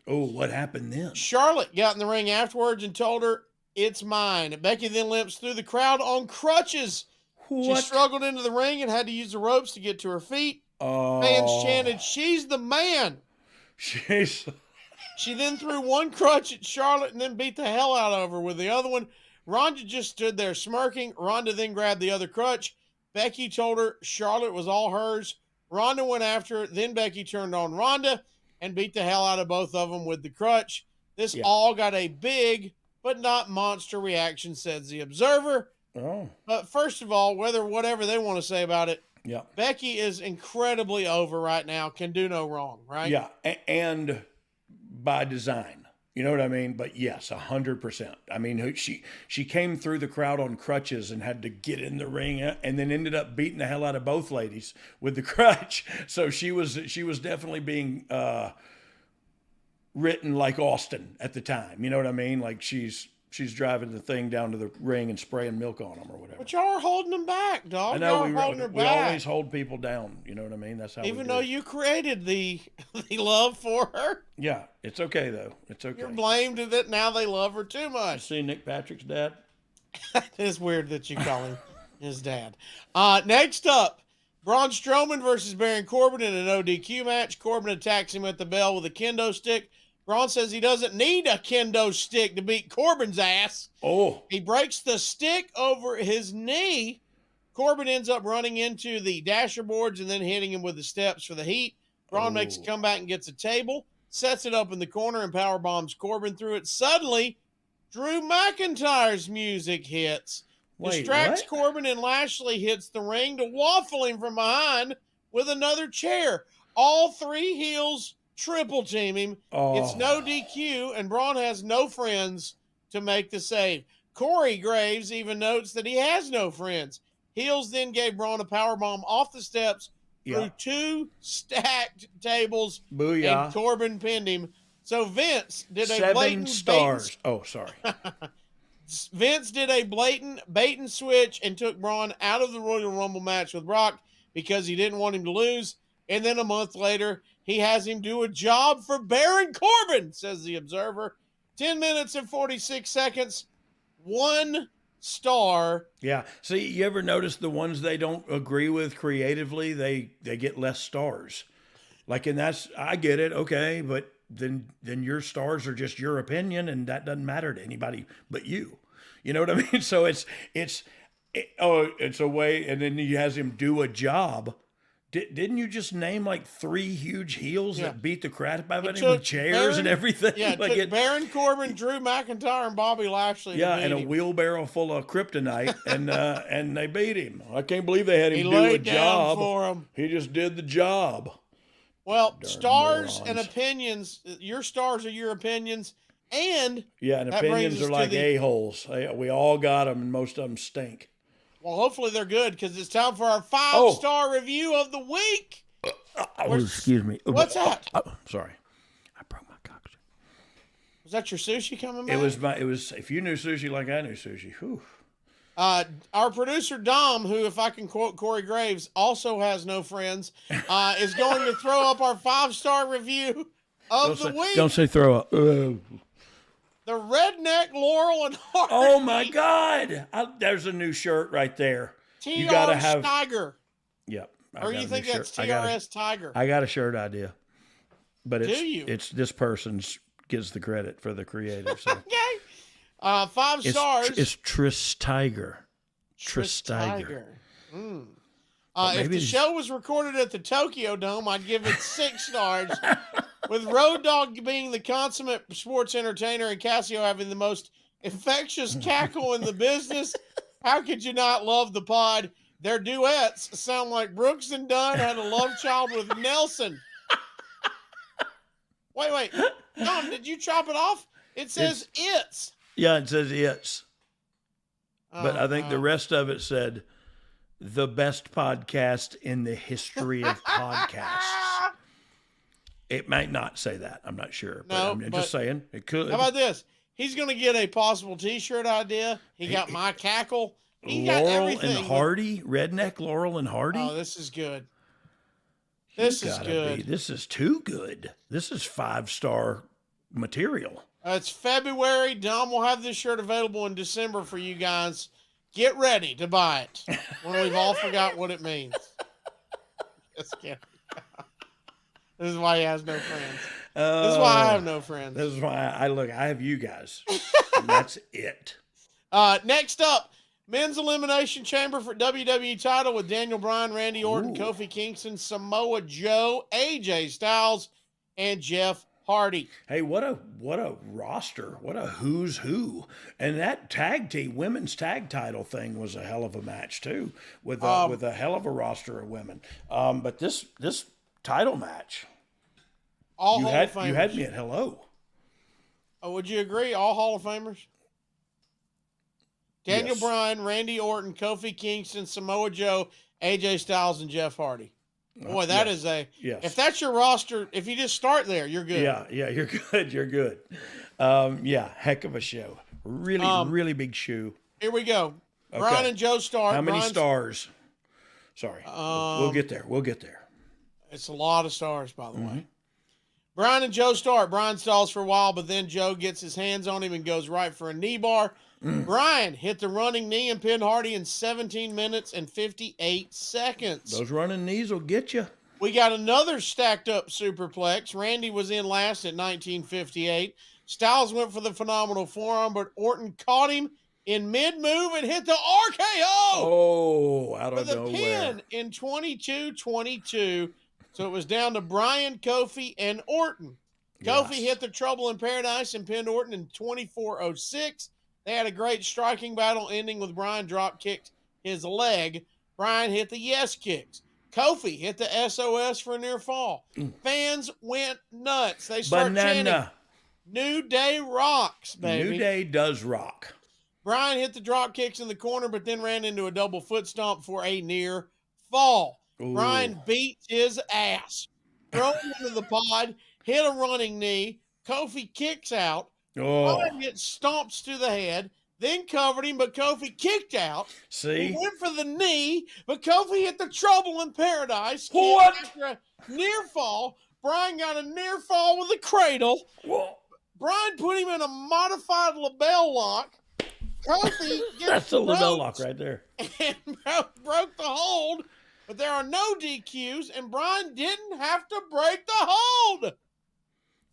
Oh, what happened then? Charlotte got in the ring afterwards and told her, it's mine. Becky then limps through the crowd on crutches. What? She struggled into the ring and had to use the ropes to get to her feet. Fans chanted, she's the man. She then threw one crutch at Charlotte and then beat the hell out of her with the other one. Ronda just stood there smirking. Ronda then grabbed the other crutch. Becky told her Charlotte was all hers. Ronda went after her. Then Becky turned on Ronda and beat the hell out of both of them with the crutch. This all got a big but not monster reaction, says the Observer. Oh. But first of all, whatever they want to say about it, Becky is incredibly over right now, can do no wrong, right? Yeah, and by design. You know what I mean? But yes, 100%. I mean, she came through the crowd on crutches and had to get in the ring, and then ended up beating the hell out of both ladies with the crutch. So she was definitely being written like Austin at the time. You know what I mean? Like she's driving the thing down to the ring and spraying milk on them or whatever. But y'all are holding them back, dog. I know we always hold people down. You know what I mean? That's how. Even though you created the love for her. Yeah, it's okay though. It's okay. You're blamed that now they love her too much. You see Nick Patrick's dad? It's weird that you call him his dad. Next up, Braun Strowman versus Baron Corbin in an ODQ match. Corbin attacks him at the bell with a kendo stick. Braun says he doesn't need a kendo stick to beat Corbin's ass. Oh. He breaks the stick over his knee. Corbin ends up running into the dasher boards and then hitting him with the steps for the heat. Braun makes a comeback and gets a table, sets it up in the corner, and power bombs Corbin through it. Suddenly, Drew McIntyre's music hits. Distracts Corbin, and Lashley hits the ring to waffle him from behind with another chair. All three heels triple team him. It's no DQ, and Braun has no friends to make the save. Corey Graves even notes that he has no friends. Heels then gave Braun a powerbomb off the steps through 2 stacked tables. Booyah. And Corbin pinned him. So Vince did a 7 blatant stars. Oh, sorry. Vince did a blatant bait and switch and took Braun out of the Royal Rumble match with Brock because he didn't want him to lose. And then a month later, he has him do a job for Baron Corbin, says the Observer. 10 minutes and 46 seconds. 1 star. Yeah. See, you ever notice the ones they don't agree with creatively, they get less stars. Like, and that's, I get it. Okay. But then your stars are just your opinion, and that doesn't matter to anybody but you. You know what I mean? So it's a way, and then he has him do a job. Didn't you just name like 3 huge heels that beat the crap out of him with chairs and everything? Yeah, like Baron Corbin, Drew McIntyre, and Bobby Lashley. Yeah, and a wheelbarrow full of kryptonite, and they beat him. I can't believe they had him do a job for him. He just did the job. Well, stars and opinions. Your stars are your opinions, and opinions are like a-holes. We all got them, and most of them stink. Well, hopefully they're good, because it's time for our 5-star review of the week. Excuse me. What's that? Sorry, I broke my cock. Was that your sushi coming back? It was. If you knew sushi like I knew sushi, whew. Our producer Dom, who, if I can quote Corey Graves, also has no friends, is going to throw up our 5-star review of the week. Don't say throw up. The Redneck Laurel and Hardy. Oh my God! There's a new shirt right there. You gotta have Tiger. Yep. Or you think that's TRS Tiger? I got a shirt idea, but it's this person's gets the credit for the creative. So. Okay. 5 stars. It's Tris Tiger. Tris Tiger. If the show was recorded at the Tokyo Dome, I'd give it 6 stars. With Road Dogg being the consummate sports entertainer and Casio having the most infectious cackle in the business, how could you not love the pod? Their duets sound like Brooks and Dunn had a love child with Nelson. Wait. Tom, did you chop it off? It says it's. Yeah, it says it's. But I think the rest of it said the best podcast in the history of podcasts. It might not say that. I'm not sure. But I'm just saying it could. How about this? He's going to get a possible T-shirt idea. He got my cackle. He got everything. Laurel and Hardy. Redneck Laurel and Hardy. Oh, this is good. This is good. This is too good. This is 5-star material. It's February. Dom will have this shirt available in December for you guys. Get ready to buy it when we've all forgot what it means. Just kidding. This is why he has no friends. This is why I have no friends. This is why I have you guys. And that's it. Next up, Men's Elimination Chamber for WWE title with Daniel Bryan, Randy Orton, Kofi Kingston, Samoa Joe, AJ Styles, and Jeff Hardy. Hey, what a roster. What a who's who. And that tag team, women's tag title thing was a hell of a match too, with a hell of a roster of women. But this title match, Hall of Famers. You had me at hello. Oh, would you agree? All Hall of Famers? Daniel Bryan, Randy Orton, Kofi Kingston, Samoa Joe, AJ Styles, and Jeff Hardy. Boy, that is a... Yes. If that's your roster, if you just start there, you're good. Yeah, you're good. You're good. Heck of a show. Really, really big shoe. Here we go. Okay. Bryan and Joe start. How many stars? Sorry. We'll get there. It's a lot of stars, by the way. Bryan and Joe start. Bryan stalls for a while, but then Joe gets his hands on him and goes right for a knee bar. Bryan hit the running knee and pinned Hardy in 17 minutes and 58 seconds. Those running knees will get you. We got another stacked up superplex. Randy was in last at 1958. Styles went for the phenomenal forearm, but Orton caught him in mid-move and hit the RKO. Oh, out of nowhere. With a pin in 22-22. So it was down to Bryan, Kofi, and Orton. Kofi hit the Trouble in Paradise and pinned Orton in 24:06. They had a great striking battle ending with Bryan drop kicked his leg. Bryan hit the yes kicks. Kofi hit the SOS for a near fall. Fans went nuts. They started chanting, New Day rocks, baby. New Day does rock. Bryan hit the drop kicks in the corner, but then ran into a double foot stomp for a near fall. Ooh. Brian beats his ass. Throws him into the pod, hit a running knee. Kofi kicks out. Oh. Brian gets stomps to the head, then covered him, but Kofi kicked out. See? He went for the knee, but Kofi hit the trouble in paradise. What? After a near fall, Brian got a near fall with a cradle. Whoa. Brian put him in a modified label lock. Kofi gets That's a label lock right there. And broke the hold, but there are no DQs, and Brian didn't have to break the hold.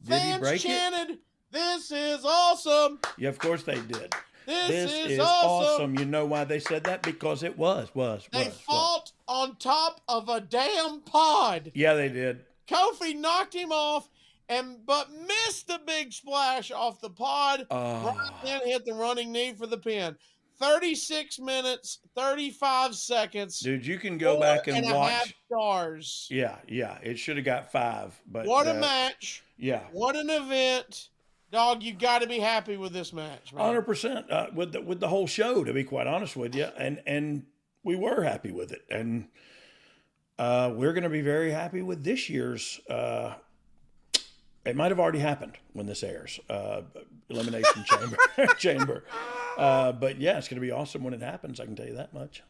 Did Fans he break chanted, "This is awesome." Yeah, of course they did. This is awesome. You know why they said that? Because it was. They fought on top of a damn pod. Yeah, they did. Kofi knocked him off, but missed the big splash off the pod. Brian then hit the running knee for the pin. 36 minutes, 35 seconds. Dude, you can go back and watch. 4.5 stars. Yeah. It should have got 5. But what a match. Yeah. What an event. Dog, you got to be happy with this match, man. 100% with the whole show, to be quite honest with you. And we were happy with it. And we're going to be very happy with this year's. It might have already happened when this airs. Elimination Chamber. But yeah, it's going to be awesome when it happens. I can tell you that much.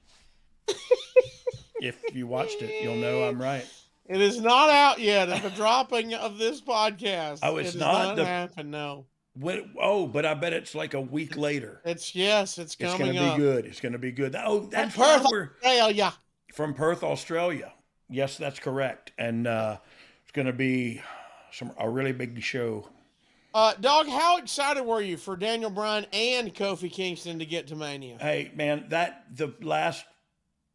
If you watched it, you'll know I'm right. It is not out yet at the dropping of this podcast. Oh, it's not happened, no. But I bet it's like a week later. It's coming up. It's going to be good. It's going to be good. Oh, that's from Perth, Australia. From Perth, Australia. Yes, that's correct. And it's going to be a really big show. Dog, how excited were you for Daniel Bryan and Kofi Kingston to get to Mania? Hey, man, the last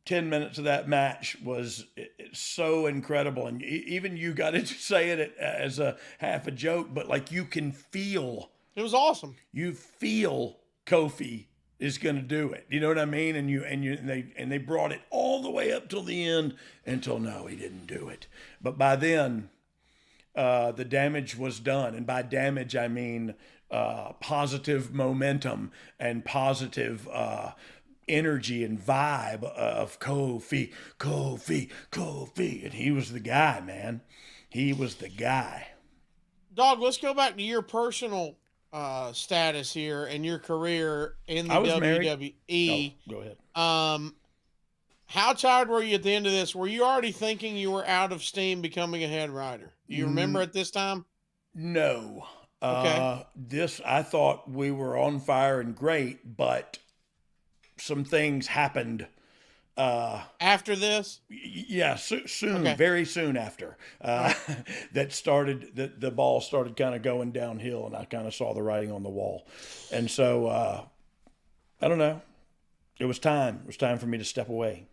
10 minutes of that match was so incredible. And even you got into saying it as a half a joke, but like you can feel. It was awesome. You feel Kofi is going to do it. You know what I mean? And they brought it all the way up till the end until no, he didn't do it. But by then, the damage was done. And by damage, I mean positive momentum and positive energy and vibe of Kofi. And he was the guy, man. He was the guy. Dog, let's go back to your personal status here and your career in the WWE. Oh, go ahead. How tired were you at the end of this? Were you already thinking you were out of steam becoming a head writer? Do you remember at this time? No. Okay. I thought we were on fire and great, but some things happened. After this? Yeah, soon, very soon after. That started, the ball started kind of going downhill, and I kind of saw the writing on the wall. And so, I don't know. It was time. It was time for me to step away.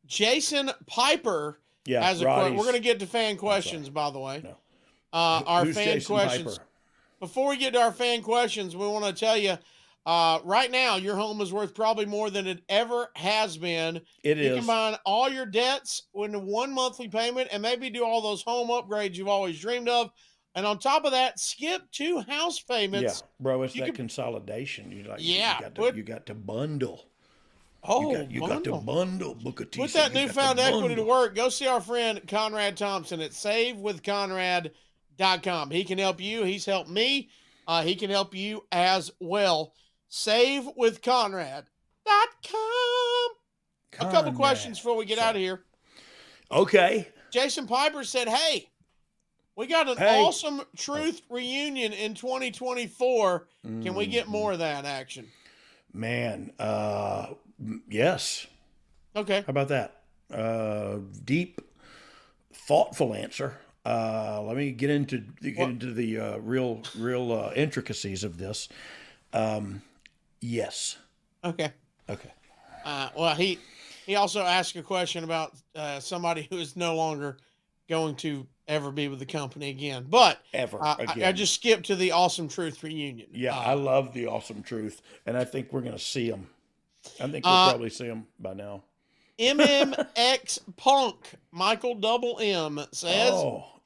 Jason Piper has a question. We're going to get to fan questions, by the way. No. Our Who's fan Jason questions. Piper? Before we get to our fan questions, we want to tell you, right now, your home is worth probably more than it ever has been. You can combine all your debts into one monthly payment and maybe do all those home upgrades you've always dreamed of. And on top of that, skip 2 house payments. Yeah, bro, it's consolidation. You got to bundle. Oh, you got to bundle, Booker T. Put that newfound equity to work. Go see our friend Conrad Thompson at SaveWithConrad.com. He can help you. He's helped me. He can help you as well. SaveWithConrad.com. A couple questions before we get out of here. Okay. Jason Piper said, hey, we got an awesome Truth reunion in 2024. Can we get more of that action? Man, yes. Okay. How about that? Deep, thoughtful answer. Let me get into the real intricacies of this. Yes. Okay. Okay. Well, he also asked a question about somebody who is no longer going to ever be with the company again. But again. I just skipped to the Awesome Truth reunion. Yeah, I love the Awesome Truth, and I think we're going to see them. I think we'll probably see them by now. MMX Punk Michael Double M says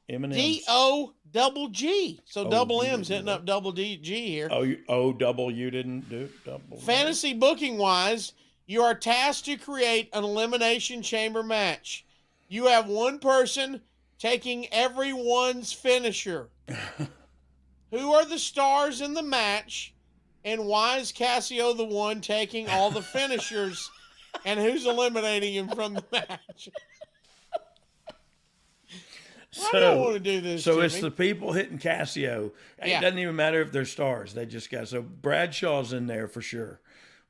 D-O double G. So double M's hitting up double G here. Oh, double you didn't do double. Fantasy booking wise, You are tasked to create an Elimination Chamber match. You have one person taking everyone's finisher. Who are the stars in the match, and why is Casio the one taking all the finishers, and who's eliminating him from the match? I don't want to do this, So Jimmy. it's the people hitting Casio. It doesn't even matter if they're stars. They just got, so Bradshaw's in there for sure.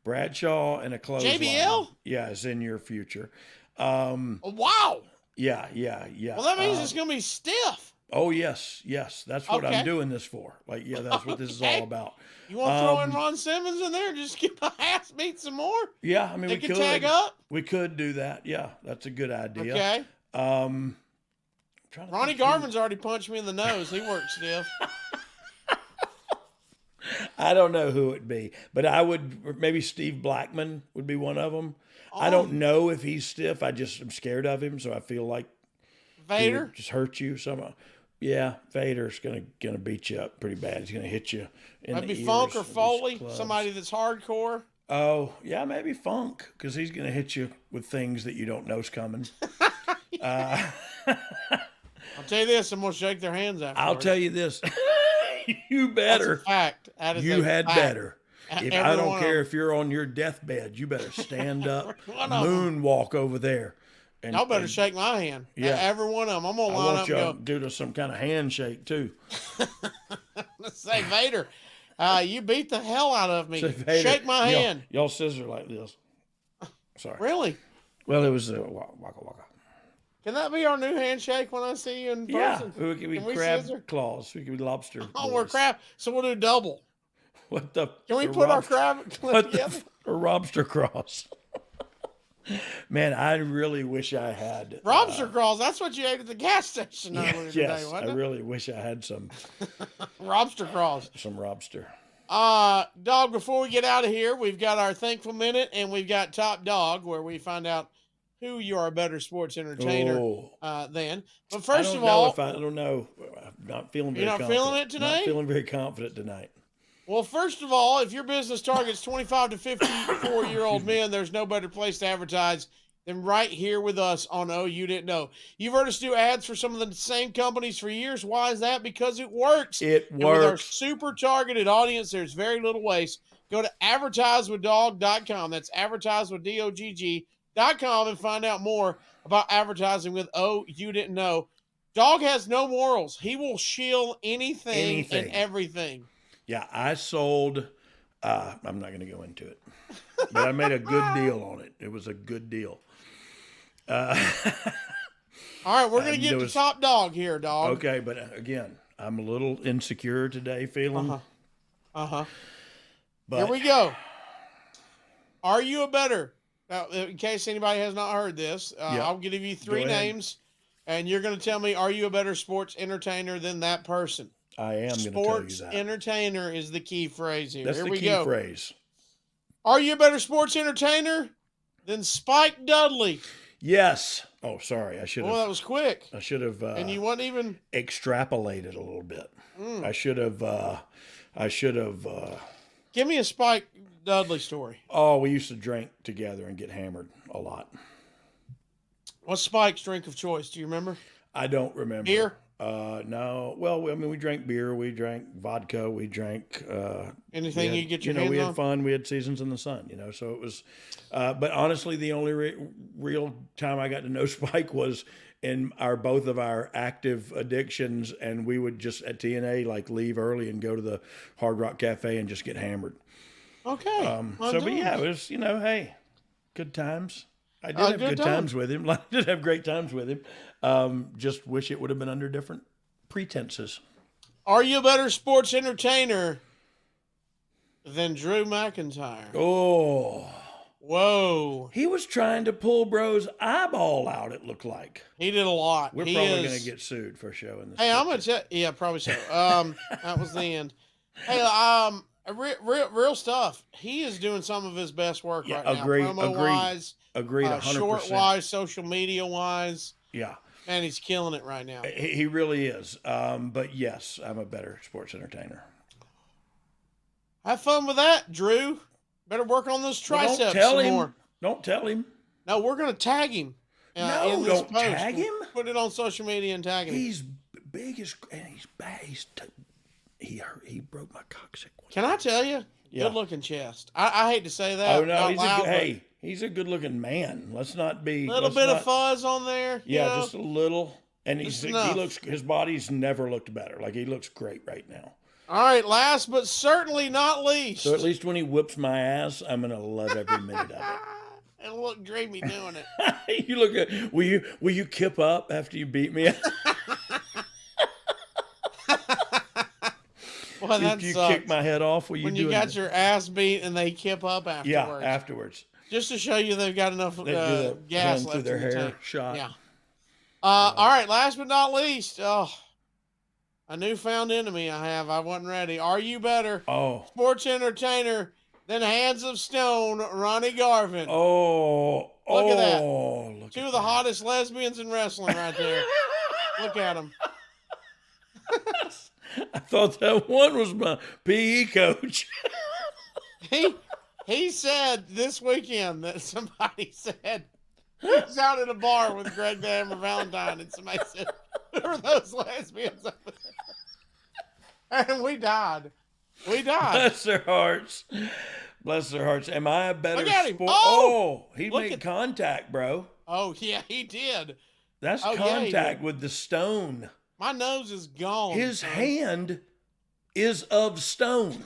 Bradshaw and a clothesline. JBL? Yeah, is in your future. Wow. Yeah. Well, that means it's going to be stiff. Oh, yes. That's what I'm doing this for. Like, that's what this is all about. You want to throw in Ron Simmons in there and just get my ass beat some more? Yeah, I mean, we could tag up. We could do that. Yeah, that's a good idea. Okay. Ronnie Garvin's already punched me in the nose. He works stiff. I don't know who it'd be, but I would, maybe Steve Blackman would be one of them. Oh. I don't know if he's stiff. I just am scared of him, so I feel like Vader he would just hurt you somehow. Yeah, Vader's gonna beat you up pretty bad. He's gonna hit you in the ears. Maybe Funk or Foley, somebody that's hardcore. Oh yeah, maybe Funk, because he's gonna hit you with things that you don't know's coming. I'll tell you this: I'm gonna shake their hands after. I'll tell you this: you better. That's a fact. That is you a had fact. better. If I don't care if you're on your deathbed, you better stand up, moonwalk over there. And, y'all better shake my hand. Yeah, every one of them. I'm gonna line up and go. Do some kind of handshake too. Let's say Vader, you beat the hell out of me. Vader, shake my hand. Y'all scissor like this. Sorry. Really? Well, it was waka waka. Can that be our new handshake when I see you in person? Yeah, we can crab scissor? Claws. We can be lobster. Oh, we're crab. So we'll do double. What the? Can we put our crab together? A lobster cross. Man, I really wish I had lobster cross. That's what you ate at the gas station earlier today, wasn't it? I really wish I had some lobster cross. Some lobster. Dog, before we get out of here, we've got our Thankful Minute and we've got Top Dog, where we find out who you are a better sports entertainer than. But first of all, I don't know. I'm not feeling very confident. You're not feeling it today? Not feeling very confident tonight. Well, first of all, if your business targets 25 to 54-year-old men, there's no better place to advertise than right here with us on Oh You Didn't Know. You've heard us do ads for some of the same companies for years. Why is that? Because it works. It works. And with our super targeted audience, there's very little waste. Go to advertisewithdogg.com. That's advertisewithdogg.com and find out more about advertising with Oh You Didn't Know. Dog has no morals. He will shill anything. And everything. Yeah, I sold, I'm not going to go into it, but I made a good deal on it. It was a good deal. All right, we're going to get to Top Dog here, Dog. Okay, but again, I'm a little insecure today feeling. But here we go. Are you a better, now, in case anybody has not heard this, I'll give you three names, and you're going to tell me, are you a better sports entertainer than that person? I am going to tell you that. Sports entertainer is the key phrase here. That's here the we key go. phrase. Are you a better sports entertainer than Spike Dudley? Yes. Oh, sorry. I should have. Well, that was quick. I should have. And you weren't even extrapolated a little bit. I should have. Give me a Spike Dudley story. Oh, we used to drink together and get hammered a lot. What's Spike's drink of choice? Do you remember? I don't remember. Beer? No. Well, I mean, we drank beer, we drank vodka, we drank anything you get your hands on. We had fun. We had Seasons in the Sun, so it was. But honestly, the only real time I got to know Spike was in both of our active addictions, and we would just at TNA leave early and go to the Hard Rock Cafe and just get hammered. Okay. But yeah, it was hey, good times. I did have good times with him. I did have great times with him. Just wish it would have been under different pretenses. Are you a better sports entertainer than Drew McIntyre? Oh. Whoa. He was trying to pull Bro's eyeball out, it looked like. He did a lot. We're probably going to get sued for showing this. Hey, I'm going to tell yeah, probably so. That was the end. Hey, real stuff. He is doing some of his best work right now. Promo-wise. Agreed, 100%. Short-wise, social media-wise. Yeah. Man, he's killing it right now. He really is. But yes, I'm a better sports entertainer. Have fun with that, Drew. Better work on those triceps some more. Don't tell him. No, we're going to tag him. No, don't tag him. Put it on social media and tag him. He's big and he's bad. He broke my coccyx. Can I tell you? Yeah. Good looking chest. I hate to say that. Oh no, he's a good looking man. Let's not be a little bit of fuzz on there. Yeah, just a little. And his body's never looked better. Like he looks great right now. All right, last but certainly not least. So at least when he whips my ass, I'm gonna love every minute of it. It'll look dreamy doing it. You look at will you kip up after you beat me? Well, if you kick my head off, when you got your ass beat and they kip up afterwards. Yeah, afterwards. Just to show you they've got enough gas left through their in hair the tank. shot. Yeah. All right, last but not least, a newfound enemy I have. I wasn't ready. Are you better? Oh. Sports entertainer than Hands of Stone, Ronnie Garvin. Oh. Look at that. Two of the hottest lesbians in wrestling right there. Look at them. I thought that one was my PE coach. He said this weekend that somebody said he was out at a bar with Greg the Hammer Valentine, and somebody said, "Who are those lesbians over there?" And we died. Bless their hearts. Bless their hearts. Am I a better sport? Oh, he made contact, bro. Oh yeah, he did. That's contact with the stone. My nose is gone. His hand is of stone.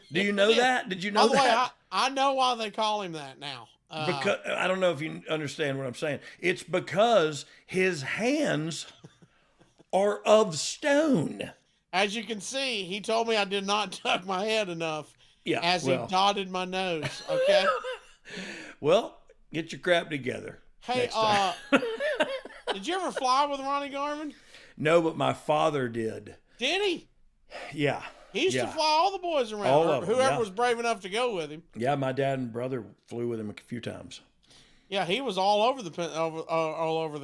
Do you know that? Did you know that? By the way, I know why they call him that now. Because I don't know if you understand what I'm saying. It's because his hands are of stone. As you can see, he told me I did not tuck my head enough. Yeah, he dotted my nose. Okay. Well, get your crap together. Hey, did you ever fly with Ronnie Garvin? No, but my father did. Did he? Yeah. He used to fly all the boys around. All of them, whoever was brave enough to go with him. Yeah, my dad and brother flew with him a few times. Yeah, he was all over the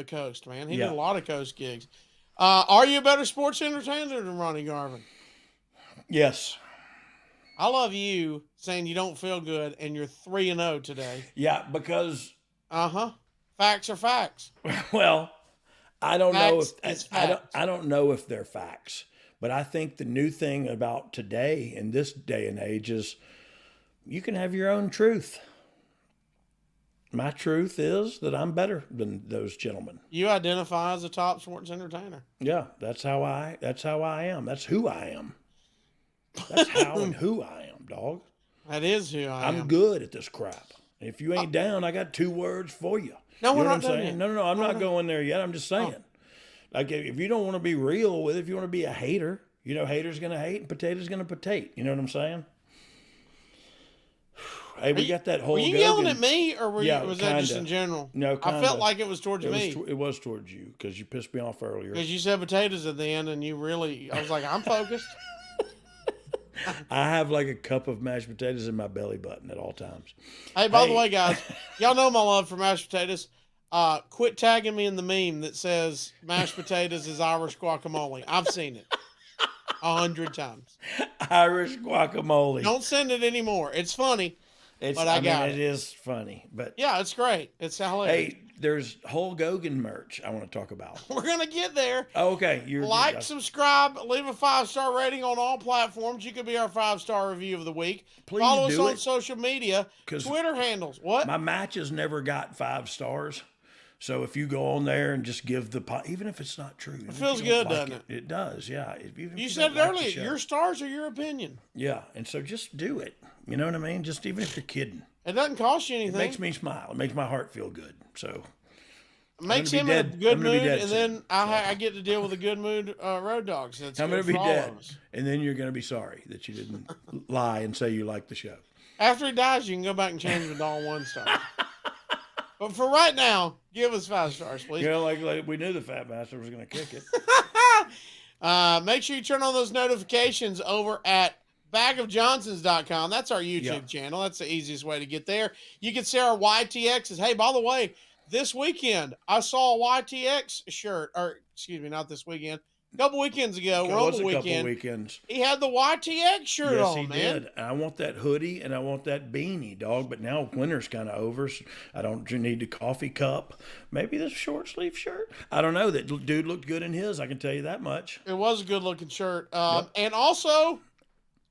coast, man. He did a lot of coast gigs. Are you a better sports entertainer than Ronnie Garvin? Yes. I love you saying you don't feel good and you're 3-0 today. Yeah, because facts are facts. Well, I don't know if they're facts, but I think the new thing about today in this day and age is you can have your own truth. My truth is that I'm better than those gentlemen. You identify as a top sports entertainer. Yeah, that's how I am. That's who I am. That's how and who I am, dog. That is who I am. I'm good at this crap. If you ain't down, I got 2 words for you. No, we're not saying. No, I'm not going there yet. I'm just saying. Like, if you don't want to be real with it, if you want to be a hater, haters going to hate and potatoes going to potate. You know what I'm saying? Hey, we got that whole. Were you yelling at me, or was that just in general? No, kinda. I felt like it was towards me. It was towards you because you pissed me off earlier. Because you said potatoes at the end, and I was like, I'm focused. I have like a cup of mashed potatoes in my belly button at all times. Hey, by the way, guys, y'all know my love for mashed potatoes. Quit tagging me in the meme that says mashed potatoes is Irish guacamole. I've seen it 100 times. Irish guacamole. Don't send it anymore. It's funny. It is funny, but yeah, it's great. It's hilarious. Hey, there's Hulk Hogan merch I want to talk about. We're gonna get there. Okay, subscribe, leave a 5-star rating on all platforms. You could be our 5-star review of the week. Please follow us on social media, Twitter handles. What? My matches never got 5 stars. So if you go on there and just give even if it's not true, it feels good, doesn't it? It does, yeah. You said it earlier. Your stars are your opinion. Yeah, and so just do it. You know what I mean? Just even if you're kidding. It doesn't cost you anything. It makes me smile. It makes my heart feel good. So it makes him in a good mood, and then I get to deal with a good mood road dogs. I'm going to be dead, and then you're going to be sorry that you didn't lie and say you like the show. After he dies, you can go back and change it to all 1 star. But for right now, give us 5 stars, please. Like we knew the Fat Master was going to kick it. Make sure you turn on those notifications over at bagofjohnsons.com. That's our YouTube channel. That's the easiest way to get there. You can see our YTXs. Hey, by the way, this weekend, I saw a YTX shirt, or excuse me, not this weekend, couple weekends ago, Rumble weekend. Couple weekends. He had the YTX shirt on, Yes, he did. I want that hoodie and I want that beanie, dog. But now winter's kind of over. So I don't need the coffee cup. Maybe this short sleeve shirt. I don't know. That dude looked good in his. I can tell you that much. It was a good looking shirt. And also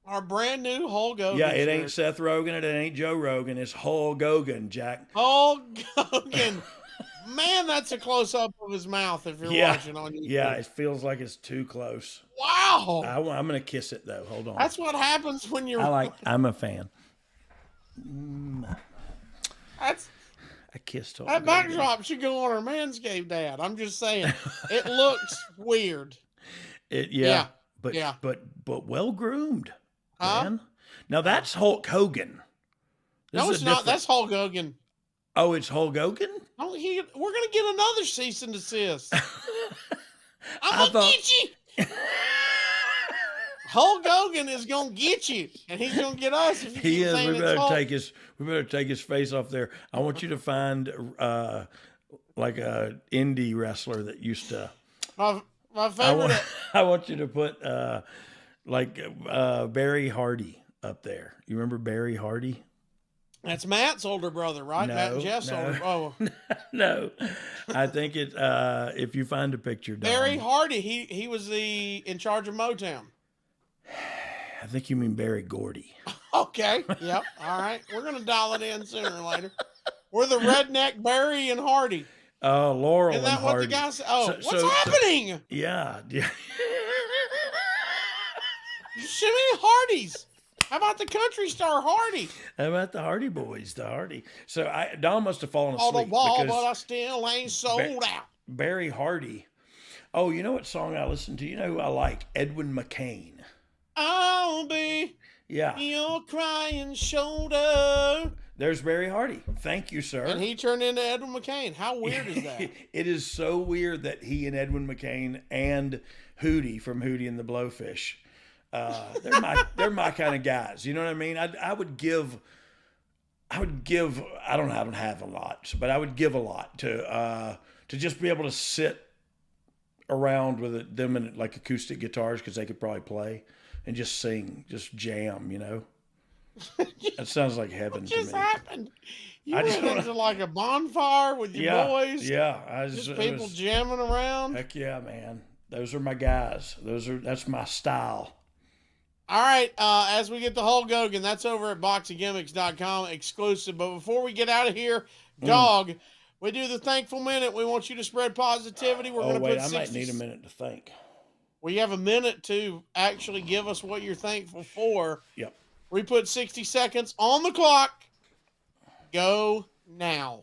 our brand new Hulk Hogan. Yeah, it shirt. ain't Seth Rogen. It ain't Joe Rogan. It's Hulk Hogan, Jack. Hulk Hogan. Man, that's a close up of his mouth if you're watching on YouTube. Yeah, it feels like it's too close. Wow. I'm going to kiss it, though. Hold on. That's what happens when you're... I'm a fan. I kissed Hulk That backdrop should go on our Manscaped ad. I'm just saying. It looks weird. But well groomed. Man. Now that's Hulk Hogan. No, it's not. That's Hulk Hogan. Oh, it's Hulk Hogan? We're going to get another cease and desist. I'm going to get you. Hulk Hogan is going to get you, and he's going to get us. If you he is. We better take his face off there. I want you to find like a indie wrestler that used to. My favorite. I want you to put Barry Hardy up there. You remember Barry Hardy? That's Matt's older brother, right? No, Matt and Jeff's older. Oh, no. I think it. If you find a picture, Barry Hardy. He was in charge of Motown. I think you mean Barry Gordy. Okay. Yep. All right. We're gonna dial it in sooner or later. We're the redneck Barry and Hardy. Oh, Laurel and that and what Hardy. The guy said? Oh, what's happening? Yeah. Shimmy Hardys. How about the country star Hardy? How about the Hardy Boys? The Hardy. So Don must have fallen asleep. On the wall, but I still ain't sold out. Barry Hardy. Oh, you know what song I listen to? You know who I like? Edwin McCain. I'll be your crying shoulder. There's Barry Hardy. Thank you, sir. And he turned into Edwin McCain. How weird is that? It is so weird that he and Edwin McCain and Hootie from Hootie and the Blowfish, they're my kind of guys. You know what I mean? I would give. I don't have a lot, but I would give a lot to just be able to sit around with them and like acoustic guitars because they could probably play and just sing, just jam. You know, that sounds like heaven to me. What just happened? You went into like a bonfire with your boys. Yeah, just people jamming around. Heck yeah, man! Those are my guys. That's my style. All right, as we get the Hulk Hogan, that's over at boxinggimmicks.com exclusive. But before we get out of here, Dog, we do the thankful minute. We want you to spread positivity. We're going to put 60... I might need a minute to think. Well, you have a minute to actually give us what you're thankful for. Yep. We put 60 seconds on the clock. Go now.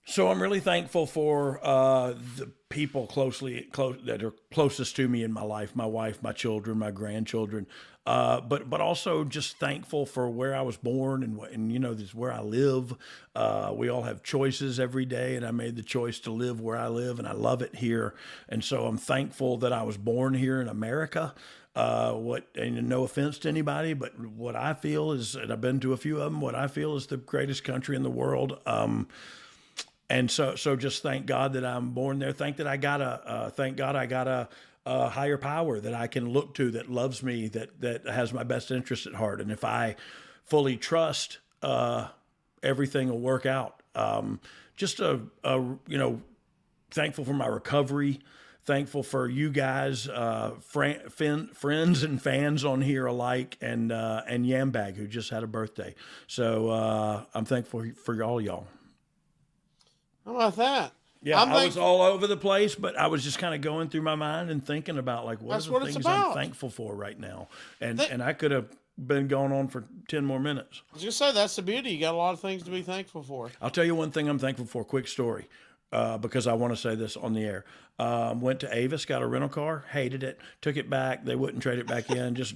So I'm really thankful for the people that are closest to me in my life, my wife, my children, my grandchildren, but also just thankful for where I was born and you know, this is where I live. We all have choices every day, and I made the choice to live where I live, and I love it here. And so I'm thankful that I was born here in America. And no offense to anybody, but what I feel is, and I've been to a few of them, what I feel is the greatest country in the world. And so just thank God that I'm born there. Thank God I got a higher power that I can look to, that loves me, that has my best interest at heart. And if I fully trust, everything will work out. Just thankful for my recovery. Thankful for you guys, friends and fans on here alike, and Yambag, who just had a birthday. So I'm thankful for all y'all. How about that? Yeah, I was all over the place, but I was just kind of going through my mind and thinking about like what are the things I'm thankful for right now. And I could have been going on for 10 more minutes. I was going to say, that's the beauty. You got a lot of things to be thankful for. I'll tell you one thing I'm thankful for. Quick story, because I want to say this on the air. Went to Avis, got a rental car, hated it, took it back. They wouldn't trade it back in, just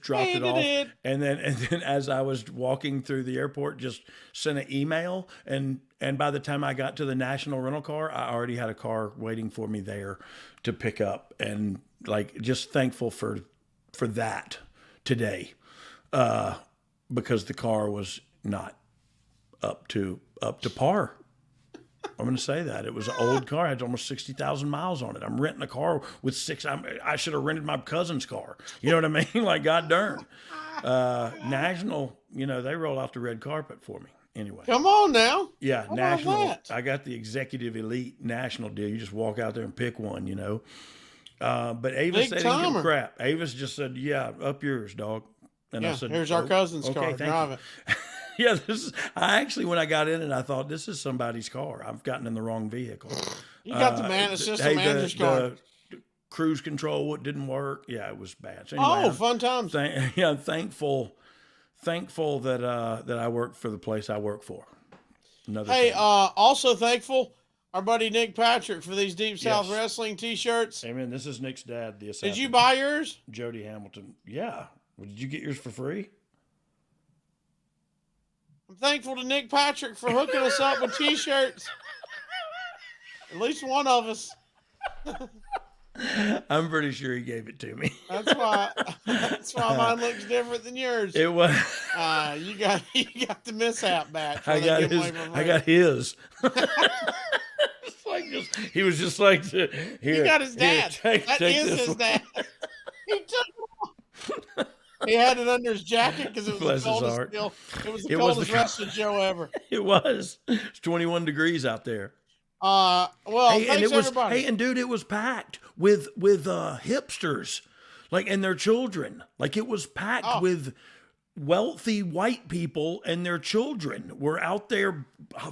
dropped it off. And then as I was walking through the airport, just sent an email. And by the time I got to the national rental car, I already had a car waiting for me there to pick up. And like, just thankful for that today, because the car was not up to par. I'm going to say that. It was an old car. It had almost 60,000 miles on it. I'm renting a car with I should have rented my cousin's car. You know what I mean? Like, God darn. National, they roll out the red carpet for me. Anyway. Come on now. Yeah, national. I got the executive elite national deal. You just walk out there and pick one, But Avis said he didn't give a crap. Avis just said, yeah, up yours, dog. And I said, here's our cousin's car. Drive it. Yeah, I actually, when I got in it, I thought, this is somebody's car. I've gotten in the wrong vehicle. You got the manager's car. The cruise control didn't work. Yeah, it was bad. So anyway, fun times. Thankful that I work for the place I work for. Also thankful our buddy Nick Patrick for these Deep South Wrestling T-shirts. Amen. This is Nick's dad, the assassin. Did you buy yours? Jody Hamilton. Yeah. Did you get yours for free? I'm thankful to Nick Patrick for hooking us up with T-shirts. At least one of us. I'm pretty sure he gave it to me. That's why mine looks different than yours. It was. You got the mishap batch. I got his. He was just like, here. He got his dad. Take his dad. He took it off. He had it under his jacket because it was the coldest still. It was the coldest wrestling show ever. It was. It's 21 degrees out there. Thanks everybody. Hey, and dude, it was packed with hipsters, and their children. Like, it was packed with wealthy white people and their children were out there,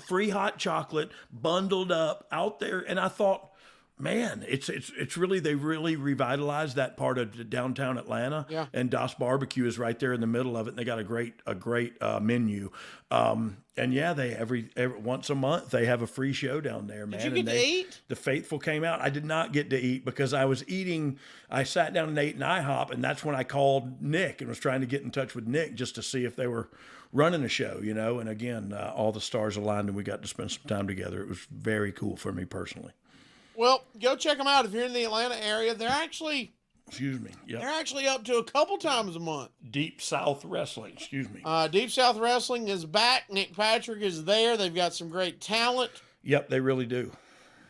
free hot chocolate, bundled up out there. And I thought, man, it's really, they really revitalized that part of downtown Atlanta. Yeah. And Das Barbecue is right there in the middle of it. And they got a great menu. And yeah, they every once a month they have a free show down there, man. Did you get to eat? The faithful came out. I did not get to eat because I was eating. I sat down and ate an IHOP, and that's when I called Nick and was trying to get in touch with Nick just to see if they were running a show, And again, all the stars aligned, and we got to spend some time together. It was very cool for me personally. Well, go check them out if you're in the Atlanta area. They're actually. Excuse me. Yeah. They're actually up to a couple times a month. Deep South Wrestling. Excuse me. Deep South Wrestling is back. Nick Patrick is there. They've got some great talent. Yep, they really do.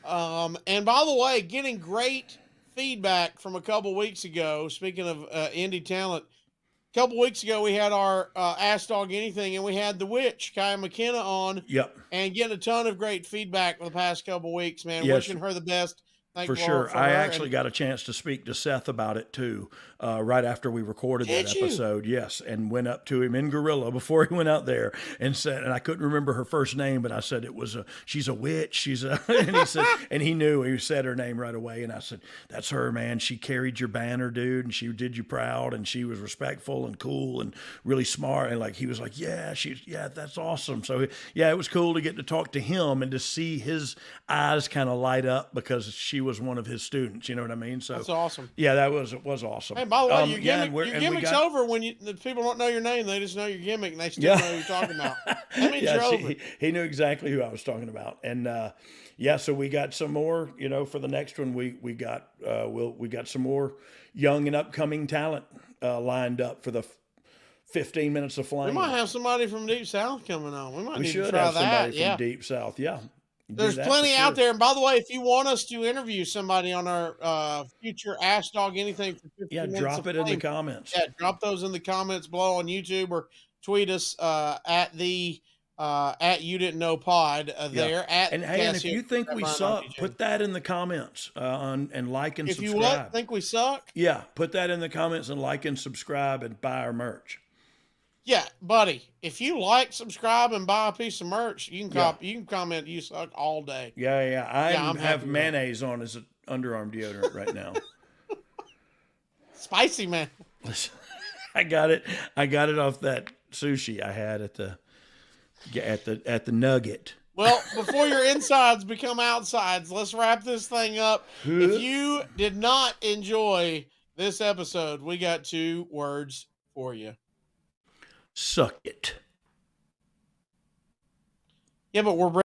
And by the way, getting great feedback from a couple weeks ago. Speaking of indie talent, a couple weeks ago we had our Ask Dog Anything, and we had the Witch, Kaya McKenna, on. Yep. And getting a ton of great feedback for the past couple weeks, man. Yes. Wishing her the best. For sure. I actually got a chance to speak to Seth about it too, right after we recorded that episode. Yes. And went up to him in Gorilla before he went out there and said, and I couldn't remember her first name, but I said, she's a witch. And he said, and he knew, he said her name right away. And I said, that's her, man. She carried your banner, dude. And she did you proud. And she was respectful and cool and really smart. And he was like, yeah, that's awesome. So yeah, it was cool to get to talk to him and to see his eyes kind of light up because she was one of his students, you know what I mean? So that's awesome. Yeah, it was awesome. Hey, by the way, your gimmick's over when the people don't know your name; they just know your gimmick, and they still know who you're talking about. That means you're over. He knew exactly who I was talking about, and so we got some more. For the next one, we got some more young and upcoming talent lined up for the 15 minutes of flame. We might have somebody from Deep South coming on. We should try have somebody from Deep South. Yeah. There's plenty out there. And by the way, if you want us to interview somebody on our future Ask Dog Anything for 15 minutes drop it in the comments. Yeah, drop those in the comments below on YouTube or tweet us at You Didn't Know Pod there. And if you think we suck, put that in the comments and like and subscribe. If you think we suck? Yeah, put that in the comments and like and subscribe and buy our merch. Yeah, buddy. If you like, subscribe, and buy a piece of merch, you can comment you suck all day. Yeah. I have mayonnaise on as an underarm deodorant right now. Spicy, man. Listen, I got it off that sushi I had at the Nugget. Well, before your insides become outsides, let's wrap this thing up. If you did not enjoy this episode, we got 2 words for you. Suck it. Yeah, but we're